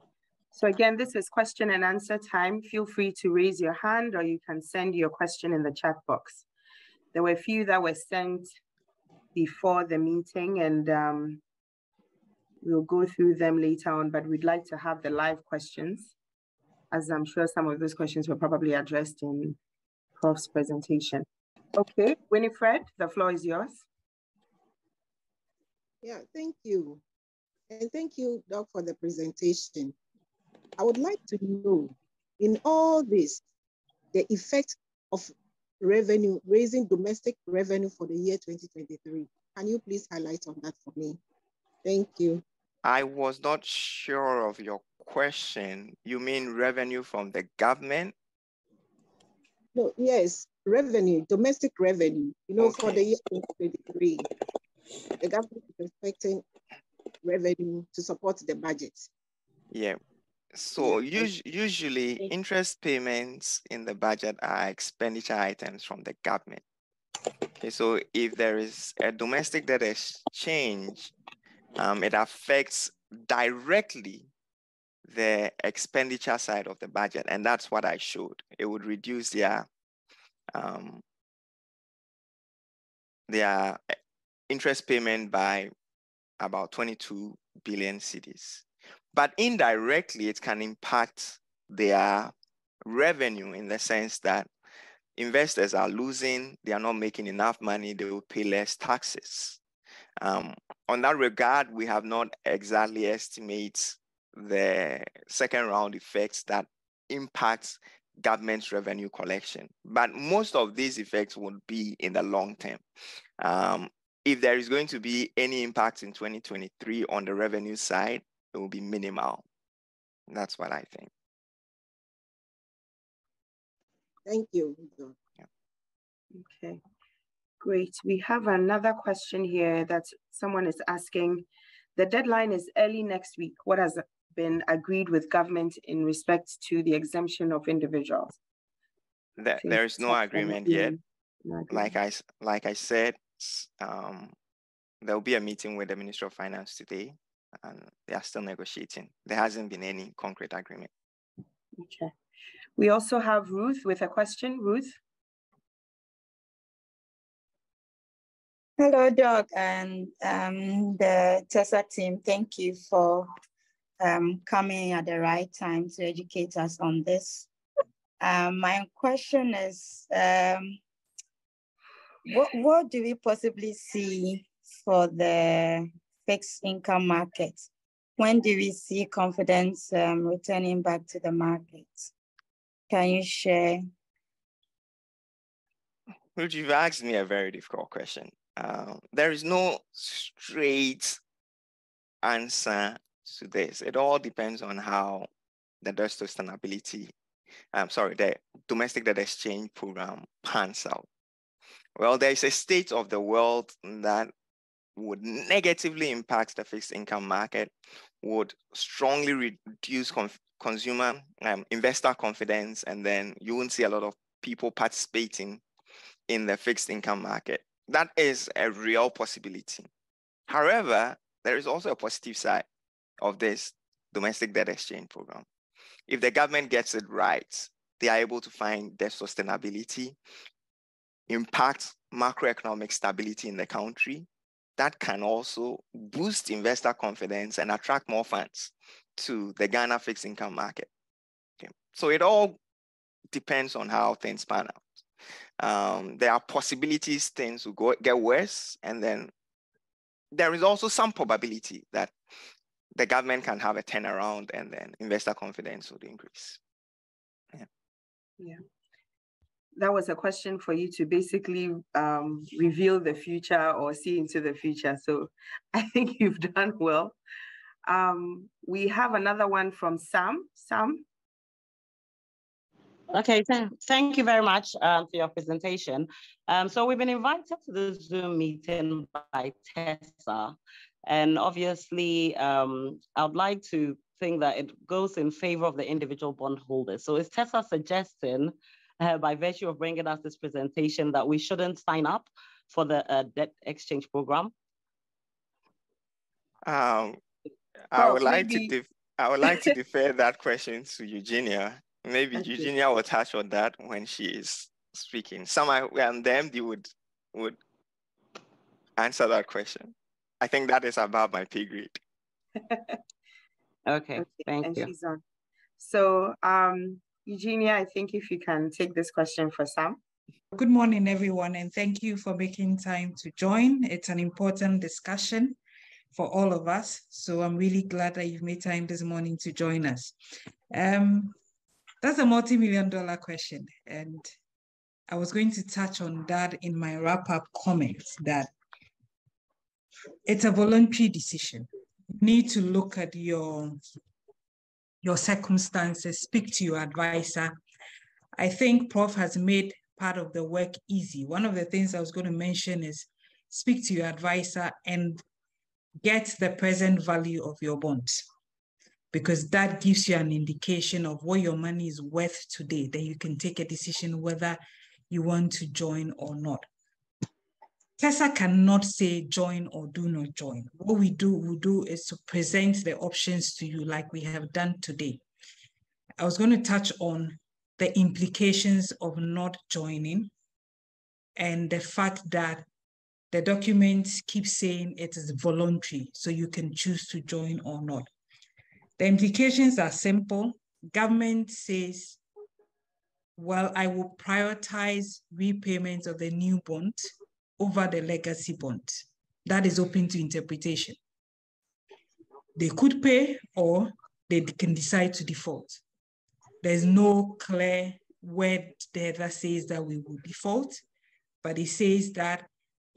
So again, this is question and answer time. Feel free to raise your hand, or you can send your question in the chat box. There were a few that were sent before the meeting, and we'll go through them later on, but we'd like to have the live questions, as I'm sure some of those questions were probably addressed in Prof's presentation. Okay, Winifred, the floor is yours. Yeah, thank you. And thank you, Doc, for the presentation. I would like to know, in all this, the effect of revenue, raising domestic revenue for the year 2023. Can you please highlight on that for me? Thank you. I was not sure of your question. You mean revenue from the government? No, yes, revenue, domestic revenue. You know, okay. For the year 2023, the government is expecting revenue to support the budget. Yeah. So usually interest payments in the budget are expenditure items from the government. Okay, so if there is a domestic debt exchange, it affects directly the expenditure side of the budget, and that's what I showed. It would reduce their interest payment by about 22 billion cedis. But indirectly, it can impact their revenue in the sense that investors are losing, they are not making enough money, they will pay less taxes. On that regard, we have not exactly estimated the second round effects that impact government's revenue collection. But most of these effects would be in the long term. If there is going to be any impact in 2023 on the revenue side, it will be minimal. That's what I think. Thank you. Yeah. Okay, great. We have another question here that someone is asking. The deadline is early next week. What has been agreed with government in respect to the exemption of individuals? There is no agreement yet. No agreement. Like I said, there will be a meeting with the Minister of Finance today, and they are still negotiating. There hasn't been any concrete agreement. Okay. We also have Ruth with a question. Ruth? Hello, Doc, and the Tesah team. Thank you for coming at the right time to educate us on this. My question is, what do we possibly see for the fixed income market? When do we see confidence returning back to the market? Can you share? Ruth, you've asked me a very difficult question. There is no straight answer to this. It all depends on how the the domestic debt exchange program pans out. Well, there is a state of the world that would negatively impact the fixed income market, would strongly reduce consumer investor confidence, and then you won't see a lot of people participating in the fixed income market. That is a real possibility. However, there is also a positive side of this domestic debt exchange program. If the government gets it right, they are able to find the sustainability, impact macroeconomic stability in the country. That can also boost investor confidence and attract more funds to the Ghana fixed income market. Okay. So it all depends on how things pan out. There are possibilities things will get worse, and then there is also some probability that the government can have a turnaround and then investor confidence would increase. Yeah. That was a question for you to basically reveal the future or see into the future. So I think you've done well. We have another one from Sam. Sam? Okay, thank you very much for your presentation. So we've been invited to the Zoom meeting by Tesah, and obviously I would like to think that it goes in favor of the individual bondholders. So is Tesah suggesting, by virtue of bringing us this presentation, that we shouldn't sign up for the debt exchange program? I would like to defer that question to Eugenia. Maybe okay. Eugenia will touch on that when she is speaking. And then they would answer that question. I think that is above my pay grade. Okay, thank you. She's on. So, Eugenia, I think if you can take this question for Sam. Good morning, everyone, and thank you for making time to join. It's an important discussion for all of us. So I'm really glad that you've made time this morning to join us. That's a multi-million-dollar question. And I was going to touch on that in my wrap-up comments, that it's a voluntary decision. You need to look at your circumstances, speak to your advisor. I think Prof has made part of the work easy. One of the things I was going to mention is speak to your advisor and get the present value of your bonds, because that gives you an indication of what your money is worth today. Then you can take a decision whether you want to join or not. Tesah cannot say join or do not join. What we do is to present the options to you like we have done today. I was going to touch on the implications of not joining and the fact that the documents keep saying it is voluntary, so you can choose to join or not. The implications are simple. Government says, well, I will prioritize repayment of the new bond over the legacy bond. That is open to interpretation. They could pay or they can decide to default. There's no clear word there that says that we will default, but it says that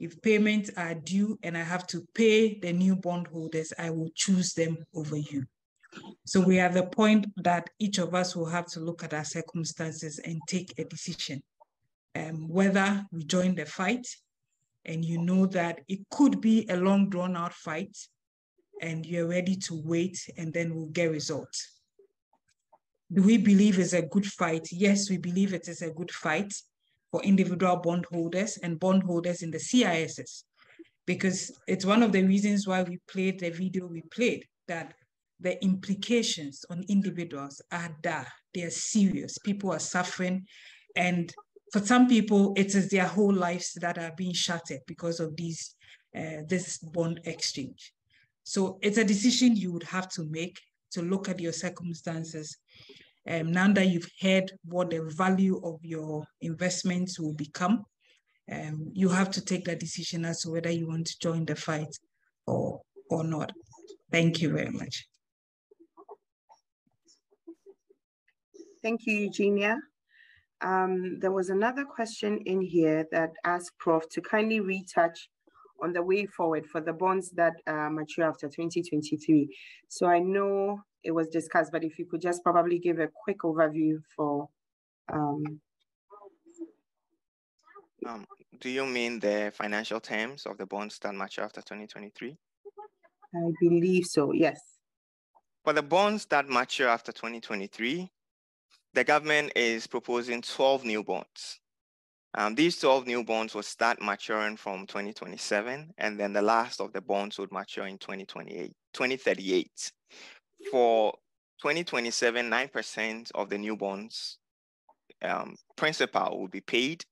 if payments are due and I have to pay the new bondholders, I will choose them over you. So we are at the point that each of us will have to look at our circumstances and take a decision, whether we join the fight, and you know that it could be a long drawn out fight and you're ready to wait and then we'll get results. Do we believe it's a good fight? Yes, we believe it is a good fight for individual bondholders and bondholders in the CISs, because it's one of the reasons why we played the video we played, that the implications on individuals are there. They are serious. People are suffering. And for some people, it is their whole lives that are being shattered because of this bond exchange. So it's a decision you would have to make to look at your circumstances. Now that you've heard what the value of your investments will become, you have to take that decision as to whether you want to join the fight or not. Thank you very much. Thank you, Eugenia. There was another question in here that asked Prof to kindly retouch on the way forward for the bonds that mature after 2023. So I know it was discussed, but if you could just probably give a quick overview for... do you mean the financial terms of the bonds that mature after 2023? I believe so, yes. For the bonds that mature after 2023, the government is proposing 12 new bonds. These 12 new bonds will start maturing from 2027, and then the last of the bonds would mature in 2038. For 2027, 9% of the new bonds principal will be paid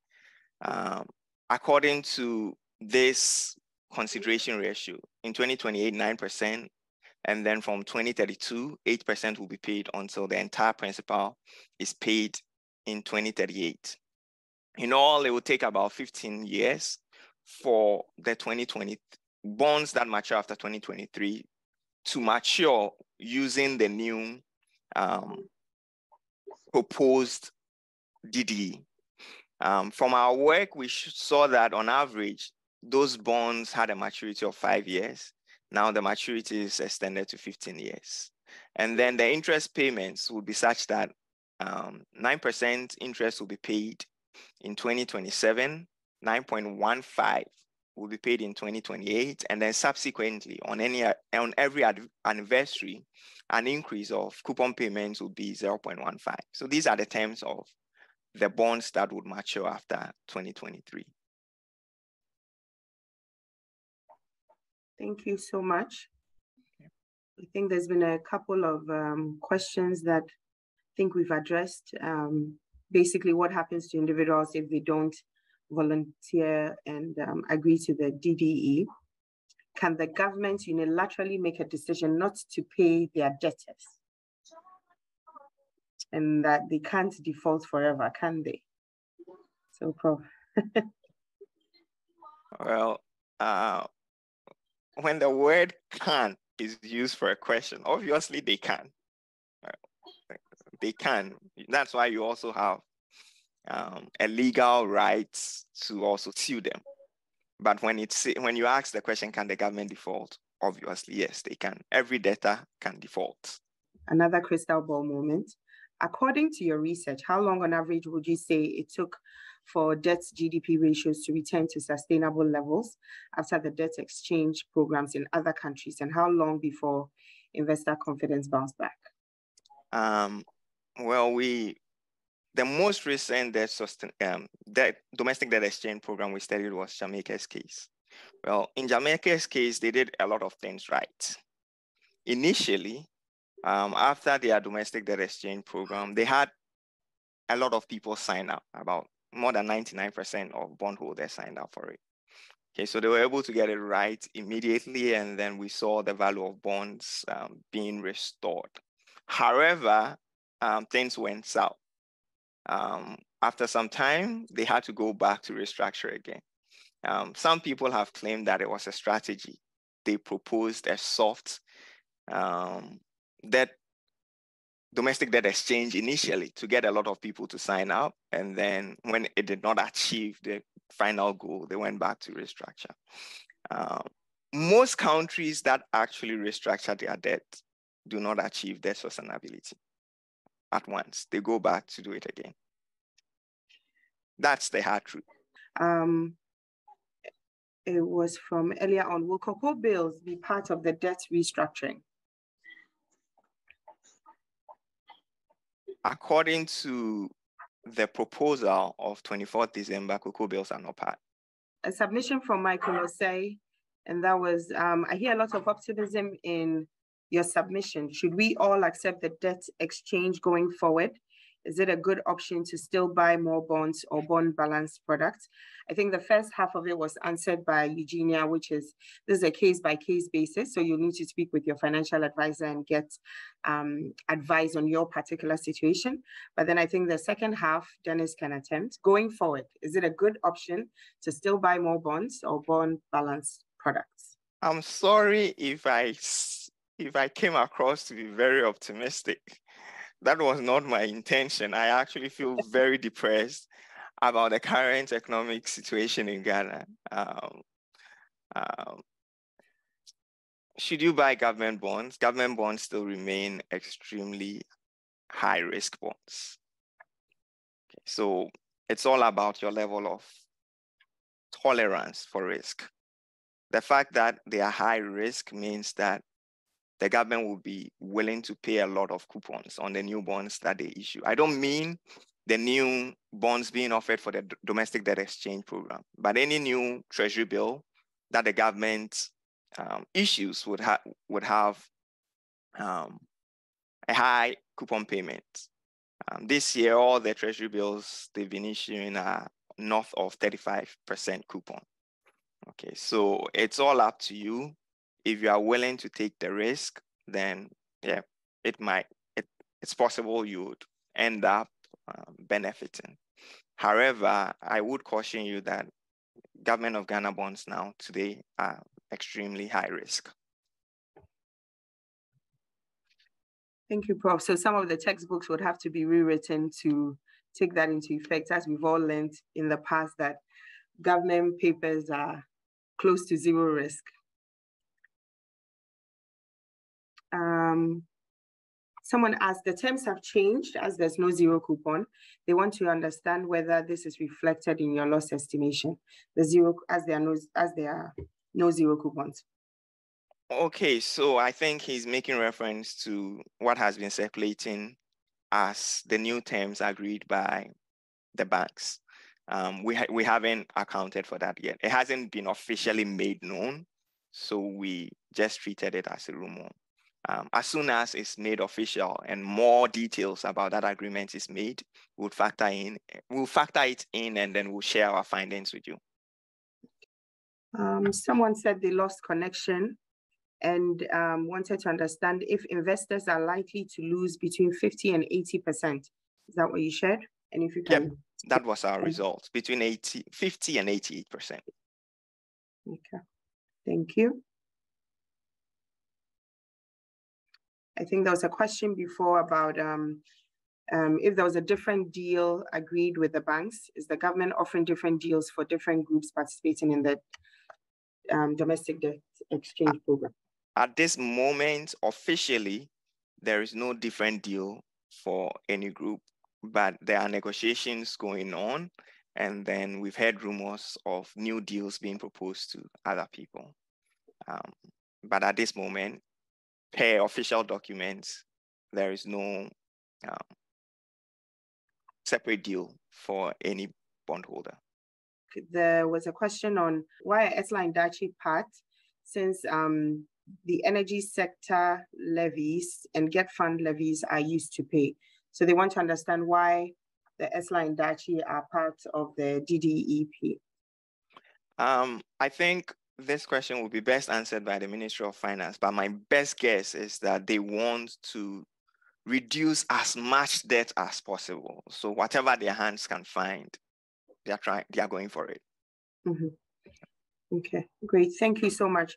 according to this consideration ratio. In 2028, 9%, and then from 2032, 8% will be paid until the entire principal is paid in 2038. In all, it will take about 15 years for the 2020 bonds that mature after 2023 to mature using the new proposed DDE. From our work, we saw that on average, those bonds had a maturity of 5 years. Now the maturity is extended to 15 years. And then the interest payments will be such that 9% interest will be paid in 2027, 9.15 will be paid in 2028, and then subsequently on every anniversary, an increase of coupon payments will be 0.15. So these are the terms of the bonds that would mature after 2023. Thank you so much. I think there's been a couple of questions that I think we've addressed. Basically, what happens to individuals if they don't volunteer and agree to the DDE? Can the government unilaterally make a decision not to pay their debtors? And that they can't default forever, can they? So, Prof. Well, when the word "can" is used for a question, obviously they can. They can. That's why you also have a legal right to also sue them. But when you ask the question, can the government default? Obviously, yes, they can. Every debtor can default. Another crystal ball moment. According to your research, how long on average would you say it took for debt GDP ratios to return to sustainable levels after the debt exchange programs in other countries? And how long before investor confidence bounced back? Well, the most recent domestic debt exchange program we studied was Jamaica's case. Well, in Jamaica's case, they did a lot of things right. Initially, after their domestic debt exchange program, they had a lot of people sign up. About more than 99% of bondholders signed up for it. Okay, so they were able to get it right immediately, and then we saw the value of bonds being restored. However, things went south. After some time, they had to go back to restructure again. Some people have claimed that it was a strategy. They proposed a soft domestic debt exchange initially to get a lot of people to sign up. And then when it did not achieve the final goal, they went back to restructure. Most countries that actually restructure their debt do not achieve debt sustainability at once. They go back to do it again. That's the hard truth. It was from earlier on. Will cocoa bills be part of the debt restructuring? According to the proposal of 24th December, cocoa bills are not part. A submission from Michael Osei, and that was, I hear a lot of optimism in your submission. Should we all accept the debt exchange going forward? Is it a good option to still buy more bonds or bond balance products? I think the first half of it was answered by Eugenia, which is, this is a case-by-case basis. So you need to speak with your financial advisor and get advice on your particular situation. But then I think the second half, Dennis can attempt. Going forward, is it a good option to still buy more bonds or bond balance products? I'm sorry if I came across to be very optimistic. That was not my intention. I actually feel very depressed about the current economic situation in Ghana. Should you buy government bonds? Government bonds still remain extremely high risk bonds. Okay, so it's all about your level of tolerance for risk. The fact that they are high risk means that the government will be willing to pay a lot of coupons on the new bonds that they issue. I don't mean the new bonds being offered for the domestic debt exchange program, but any new treasury bill that the government issues would have a high coupon payment. This year, all the treasury bills they've been issuing are north of 35% coupon. Okay, so it's all up to you. If you are willing to take the risk, then yeah, it's possible you would end up benefiting. However, I would caution you that government of Ghana bonds now today are extremely high risk. Thank you, Prof. So some of the textbooks would have to be rewritten to take that into effect, as we've all learned in the past that government papers are close to zero risk. Someone asked, the terms have changed as there's no zero coupon. They want to understand whether this is reflected in your loss estimation, the zero, as there are no zero coupons. Okay, so I think he's making reference to what has been circulating as the new terms agreed by the banks. We haven't accounted for that yet. It hasn't been officially made known, so we just treated it as a rumor. As soon as it's made official and more details about that agreement is made, we'll factor it in, and then we'll share our findings with you. Someone said they lost connection and wanted to understand if investors are likely to lose between 50 and 80%. Is that what you shared? And if you can... Yep, that was our result, between 50 and 88%. Okay, thank you. I think there was a question before about if there was a different deal agreed with the banks. Is the government offering different deals for different groups participating in the domestic debt exchange program? At this moment, officially, there is no different deal for any group, but there are negotiations going on, and then we've heard rumors of new deals being proposed to other people. But at this moment, per official documents, there is no separate deal for any bondholder. There was a question on why Esla Ndachi part, since the energy sector levies and get fund levies are used to pay. So they want to understand why the Esla Ndachi are part of the DDEP. I think this question will be best answered by the Ministry of Finance, but my best guess is that they want to reduce as much debt as possible. So whatever their hands can find, they are going for it. Mm-hmm. Okay, great. Thank you so much.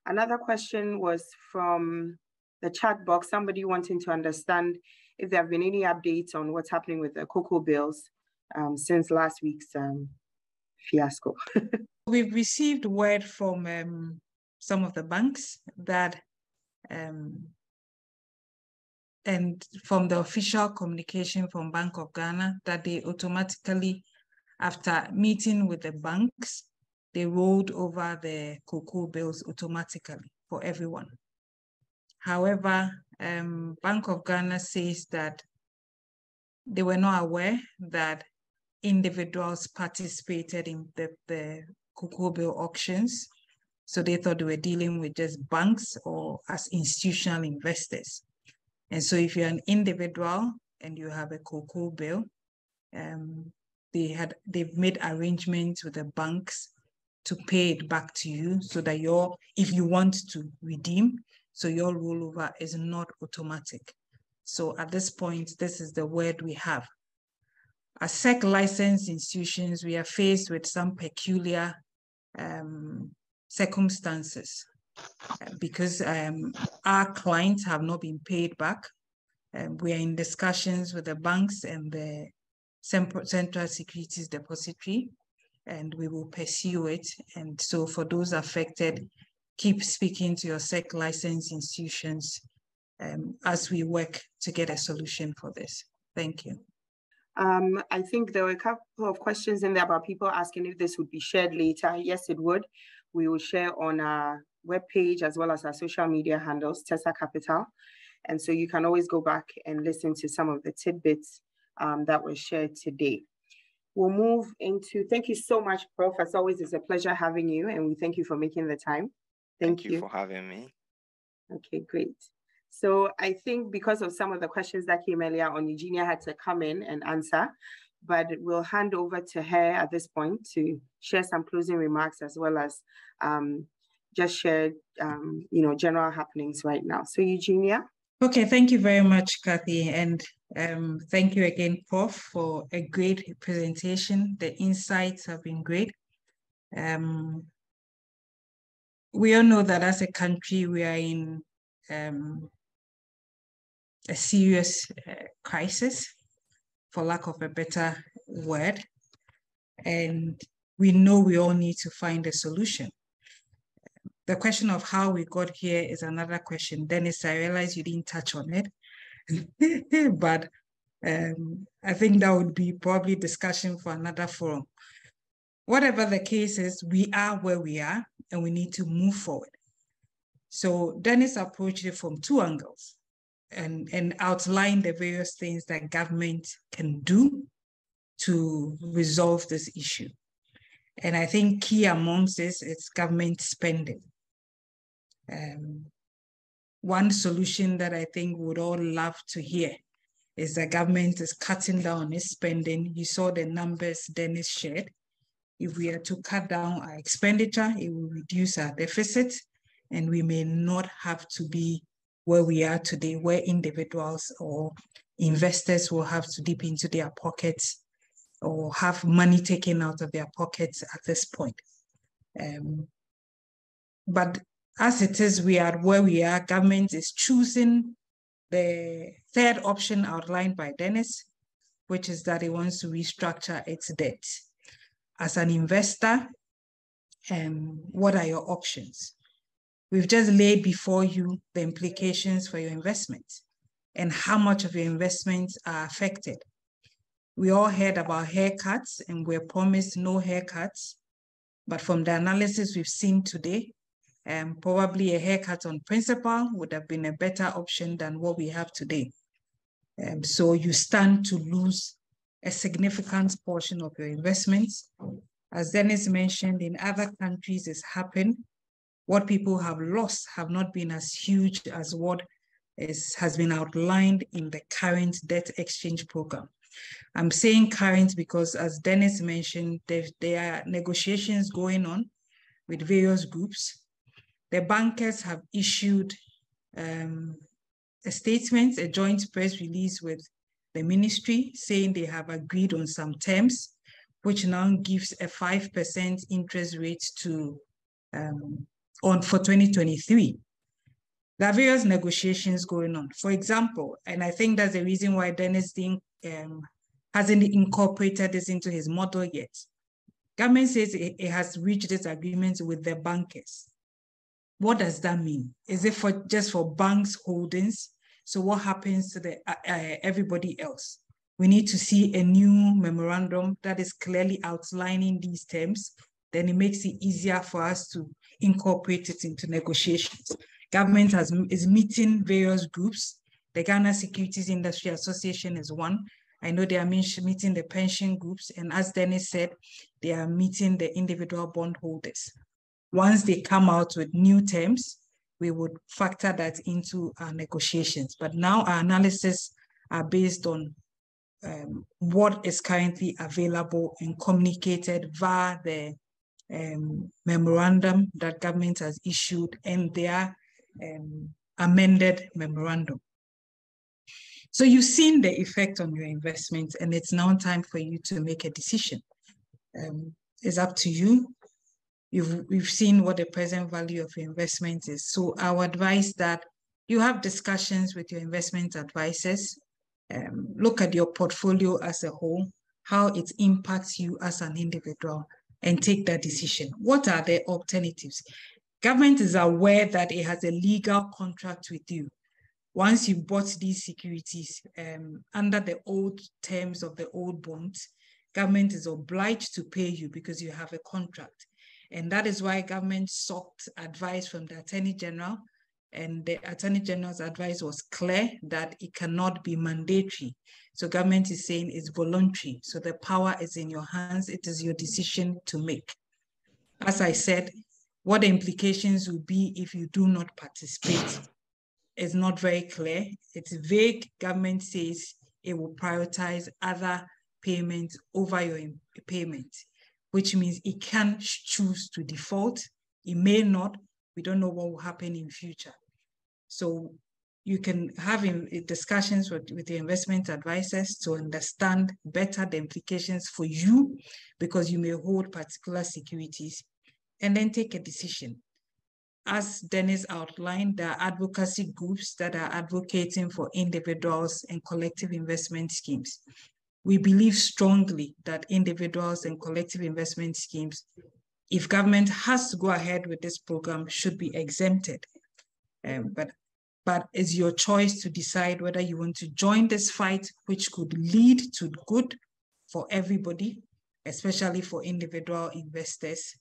Another question was from the chat box, somebody wanting to understand if there have been any updates on what's happening with the cocoa bills since last week's fiasco. We've received word from some of the banks that, and from the official communication from Bank of Ghana, that they automatically, after meeting with the banks, they rolled over the cocoa bills automatically for everyone. However, Bank of Ghana says that they were not aware that individuals participated in the cocoa bill auctions. So they thought they were dealing with just banks or as institutional investors. And so if you're an individual and you have a cocoa bill, they've made arrangements with the banks to pay it back to you so that if you want to redeem, so your rollover is not automatic. So at this point, this is the word we have. As SEC licensed institutions, we are faced with some peculiar circumstances because our clients have not been paid back. We are in discussions with the banks and the Central Securities Depository, and we will pursue it. And so for those affected, keep speaking to your SEC licensed institutions as we work to get a solution for this. Thank you. I think there were a couple of questions in there about people asking if this would be shared later. Yes, it would. We will share on our webpage as well as our social media handles, Tesah Capital. And so you can always go back and listen to some of the tidbits that were shared today. We'll move into, thank you so much, Prof. As always, it's a pleasure having you, and we thank you for making the time. Thank you for having me. Okay, great. So I think because of some of the questions that came earlier on, Eugenia had to come in and answer, but we'll hand over to her at this point to share some closing remarks as well as just share, general happenings right now. So Eugenia. Okay, thank you very much, Kathy. And thank you again, Prof, for a great presentation. The insights have been great. We all know that as a country, we are in a serious crisis, for lack of a better word. And we know we all need to find a solution. The question of how we got here is another question. Dennis, I realize you didn't touch on it, but I think that would be probably discussion for another forum. Whatever the case is, we are where we are and we need to move forward. So Dennis approached it from two angles and outlined the various things that government can do to resolve this issue. And I think key amongst this is government spending. One solution that I think we would all love to hear is the government is cutting down its spending. You saw the numbers Dennis shared. If we are to cut down our expenditure, it will reduce our deficit, and we may not have to be where we are today, where individuals or investors will have to dip into their pockets or have money taken out of their pockets at this point. But as it is, we are where we are. Government is choosing the third option outlined by Dennis, which is that it wants to restructure its debt. As an investor, what are your options? We've just laid before you the implications for your investments and how much of your investments are affected. We all heard about haircuts and we're promised no haircuts, but from the analysis we've seen today, probably a haircut on principal would have been a better option than what we have today. So you stand to lose a significant portion of your investments. As Dennis mentioned, in other countries it's happened. What people have lost have not been as huge as what has been outlined in the current debt exchange program. I'm saying current because, as Dennis mentioned, there are negotiations going on with various groups. The bankers have issued a statement, a joint press release with the ministry saying they have agreed on some terms, which now gives a 5% interest rate to for 2023. There are various negotiations going on. For example, and I think that's the reason why Dennis hasn't incorporated this into his model yet. Government says it has reached this agreement with the bankers. What does that mean? Is it just for banks' holdings? So what happens to everybody else? We need to see a new memorandum that is clearly outlining these terms. Then it makes it easier for us to incorporate it into negotiations. Government is meeting various groups. The Ghana Securities Industry Association is one. I know they are meeting the pension groups. And as Dennis said, they are meeting the individual bondholders. Once they come out with new terms, we would factor that into our negotiations. But now our analysis are based on what is currently available and communicated via the memorandum that government has issued and their amended memorandum. So you've seen the effect on your investments, and it's now time for you to make a decision. It's up to you. We've seen what the present value of your investment is. So I would advise that you have discussions with your investment advisors, look at your portfolio as a whole, how it impacts you as an individual, and take that decision. What are the alternatives? Government is aware that it has a legal contract with you. Once you bought these securities under the old terms of the old bonds, government is obliged to pay you because you have a contract. And that is why government sought advice from the Attorney General, and the Attorney General's advice was clear that it cannot be mandatory. So government is saying it's voluntary. So the power is in your hands. It is your decision to make. As I said, what the implications will be if you do not participate is not very clear. It's vague. Government says it will prioritize other payments over your payment, which means it can choose to default. It may not. We don't know what will happen in future. So you can have discussions with the investment advisors to understand better the implications for you, because you may hold particular securities, and then take a decision. As Dennis outlined, there are advocacy groups that are advocating for individuals and collective investment schemes. We believe strongly that individuals and collective investment schemes, if government has to go ahead with this program, should be exempted. But it's your choice to decide whether you want to join this fight, which could lead to good for everybody, especially for individual investors,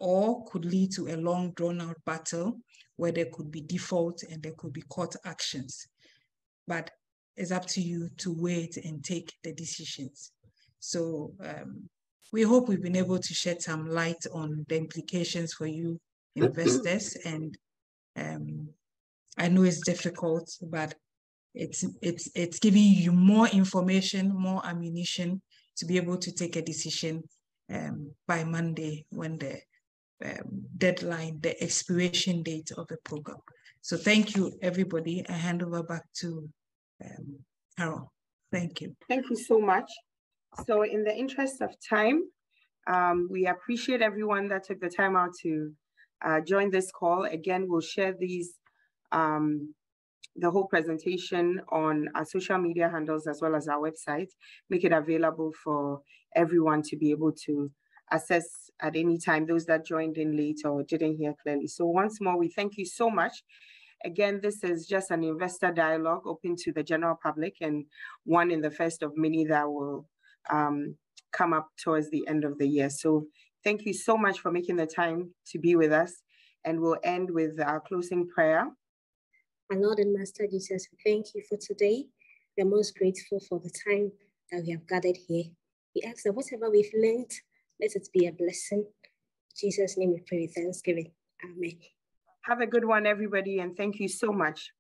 or could lead to a long drawn-out battle where there could be default and there could be court actions. But it's up to you to wait and take the decisions. So we hope we've been able to shed some light on the implications for you investors. And I know it's difficult, but it's giving you more information, more ammunition to be able to take a decision by Monday, when the deadline, the expiration date of the program. So thank you, everybody. I hand over back to Harold. Thank you. Thank you so much. So in the interest of time, we appreciate everyone that took the time out to join this call. Again, we'll share these, the whole presentation on our social media handles as well as our website, make it available for everyone to be able to access at any time, those that joined in late or didn't hear clearly. So once more, we thank you so much. Again, this is just an investor dialogue open to the general public, and one in the first of many that will come up towards the end of the year. So thank you so much for making the time to be with us. And we'll end with our closing prayer. Our Lord and Master Jesus, we thank you for today. We are most grateful for the time that we have gathered here. We ask that whatever we've learned, let it be a blessing. In Jesus' name we pray with thanksgiving. Amen. Have a good one, everybody, and thank you so much.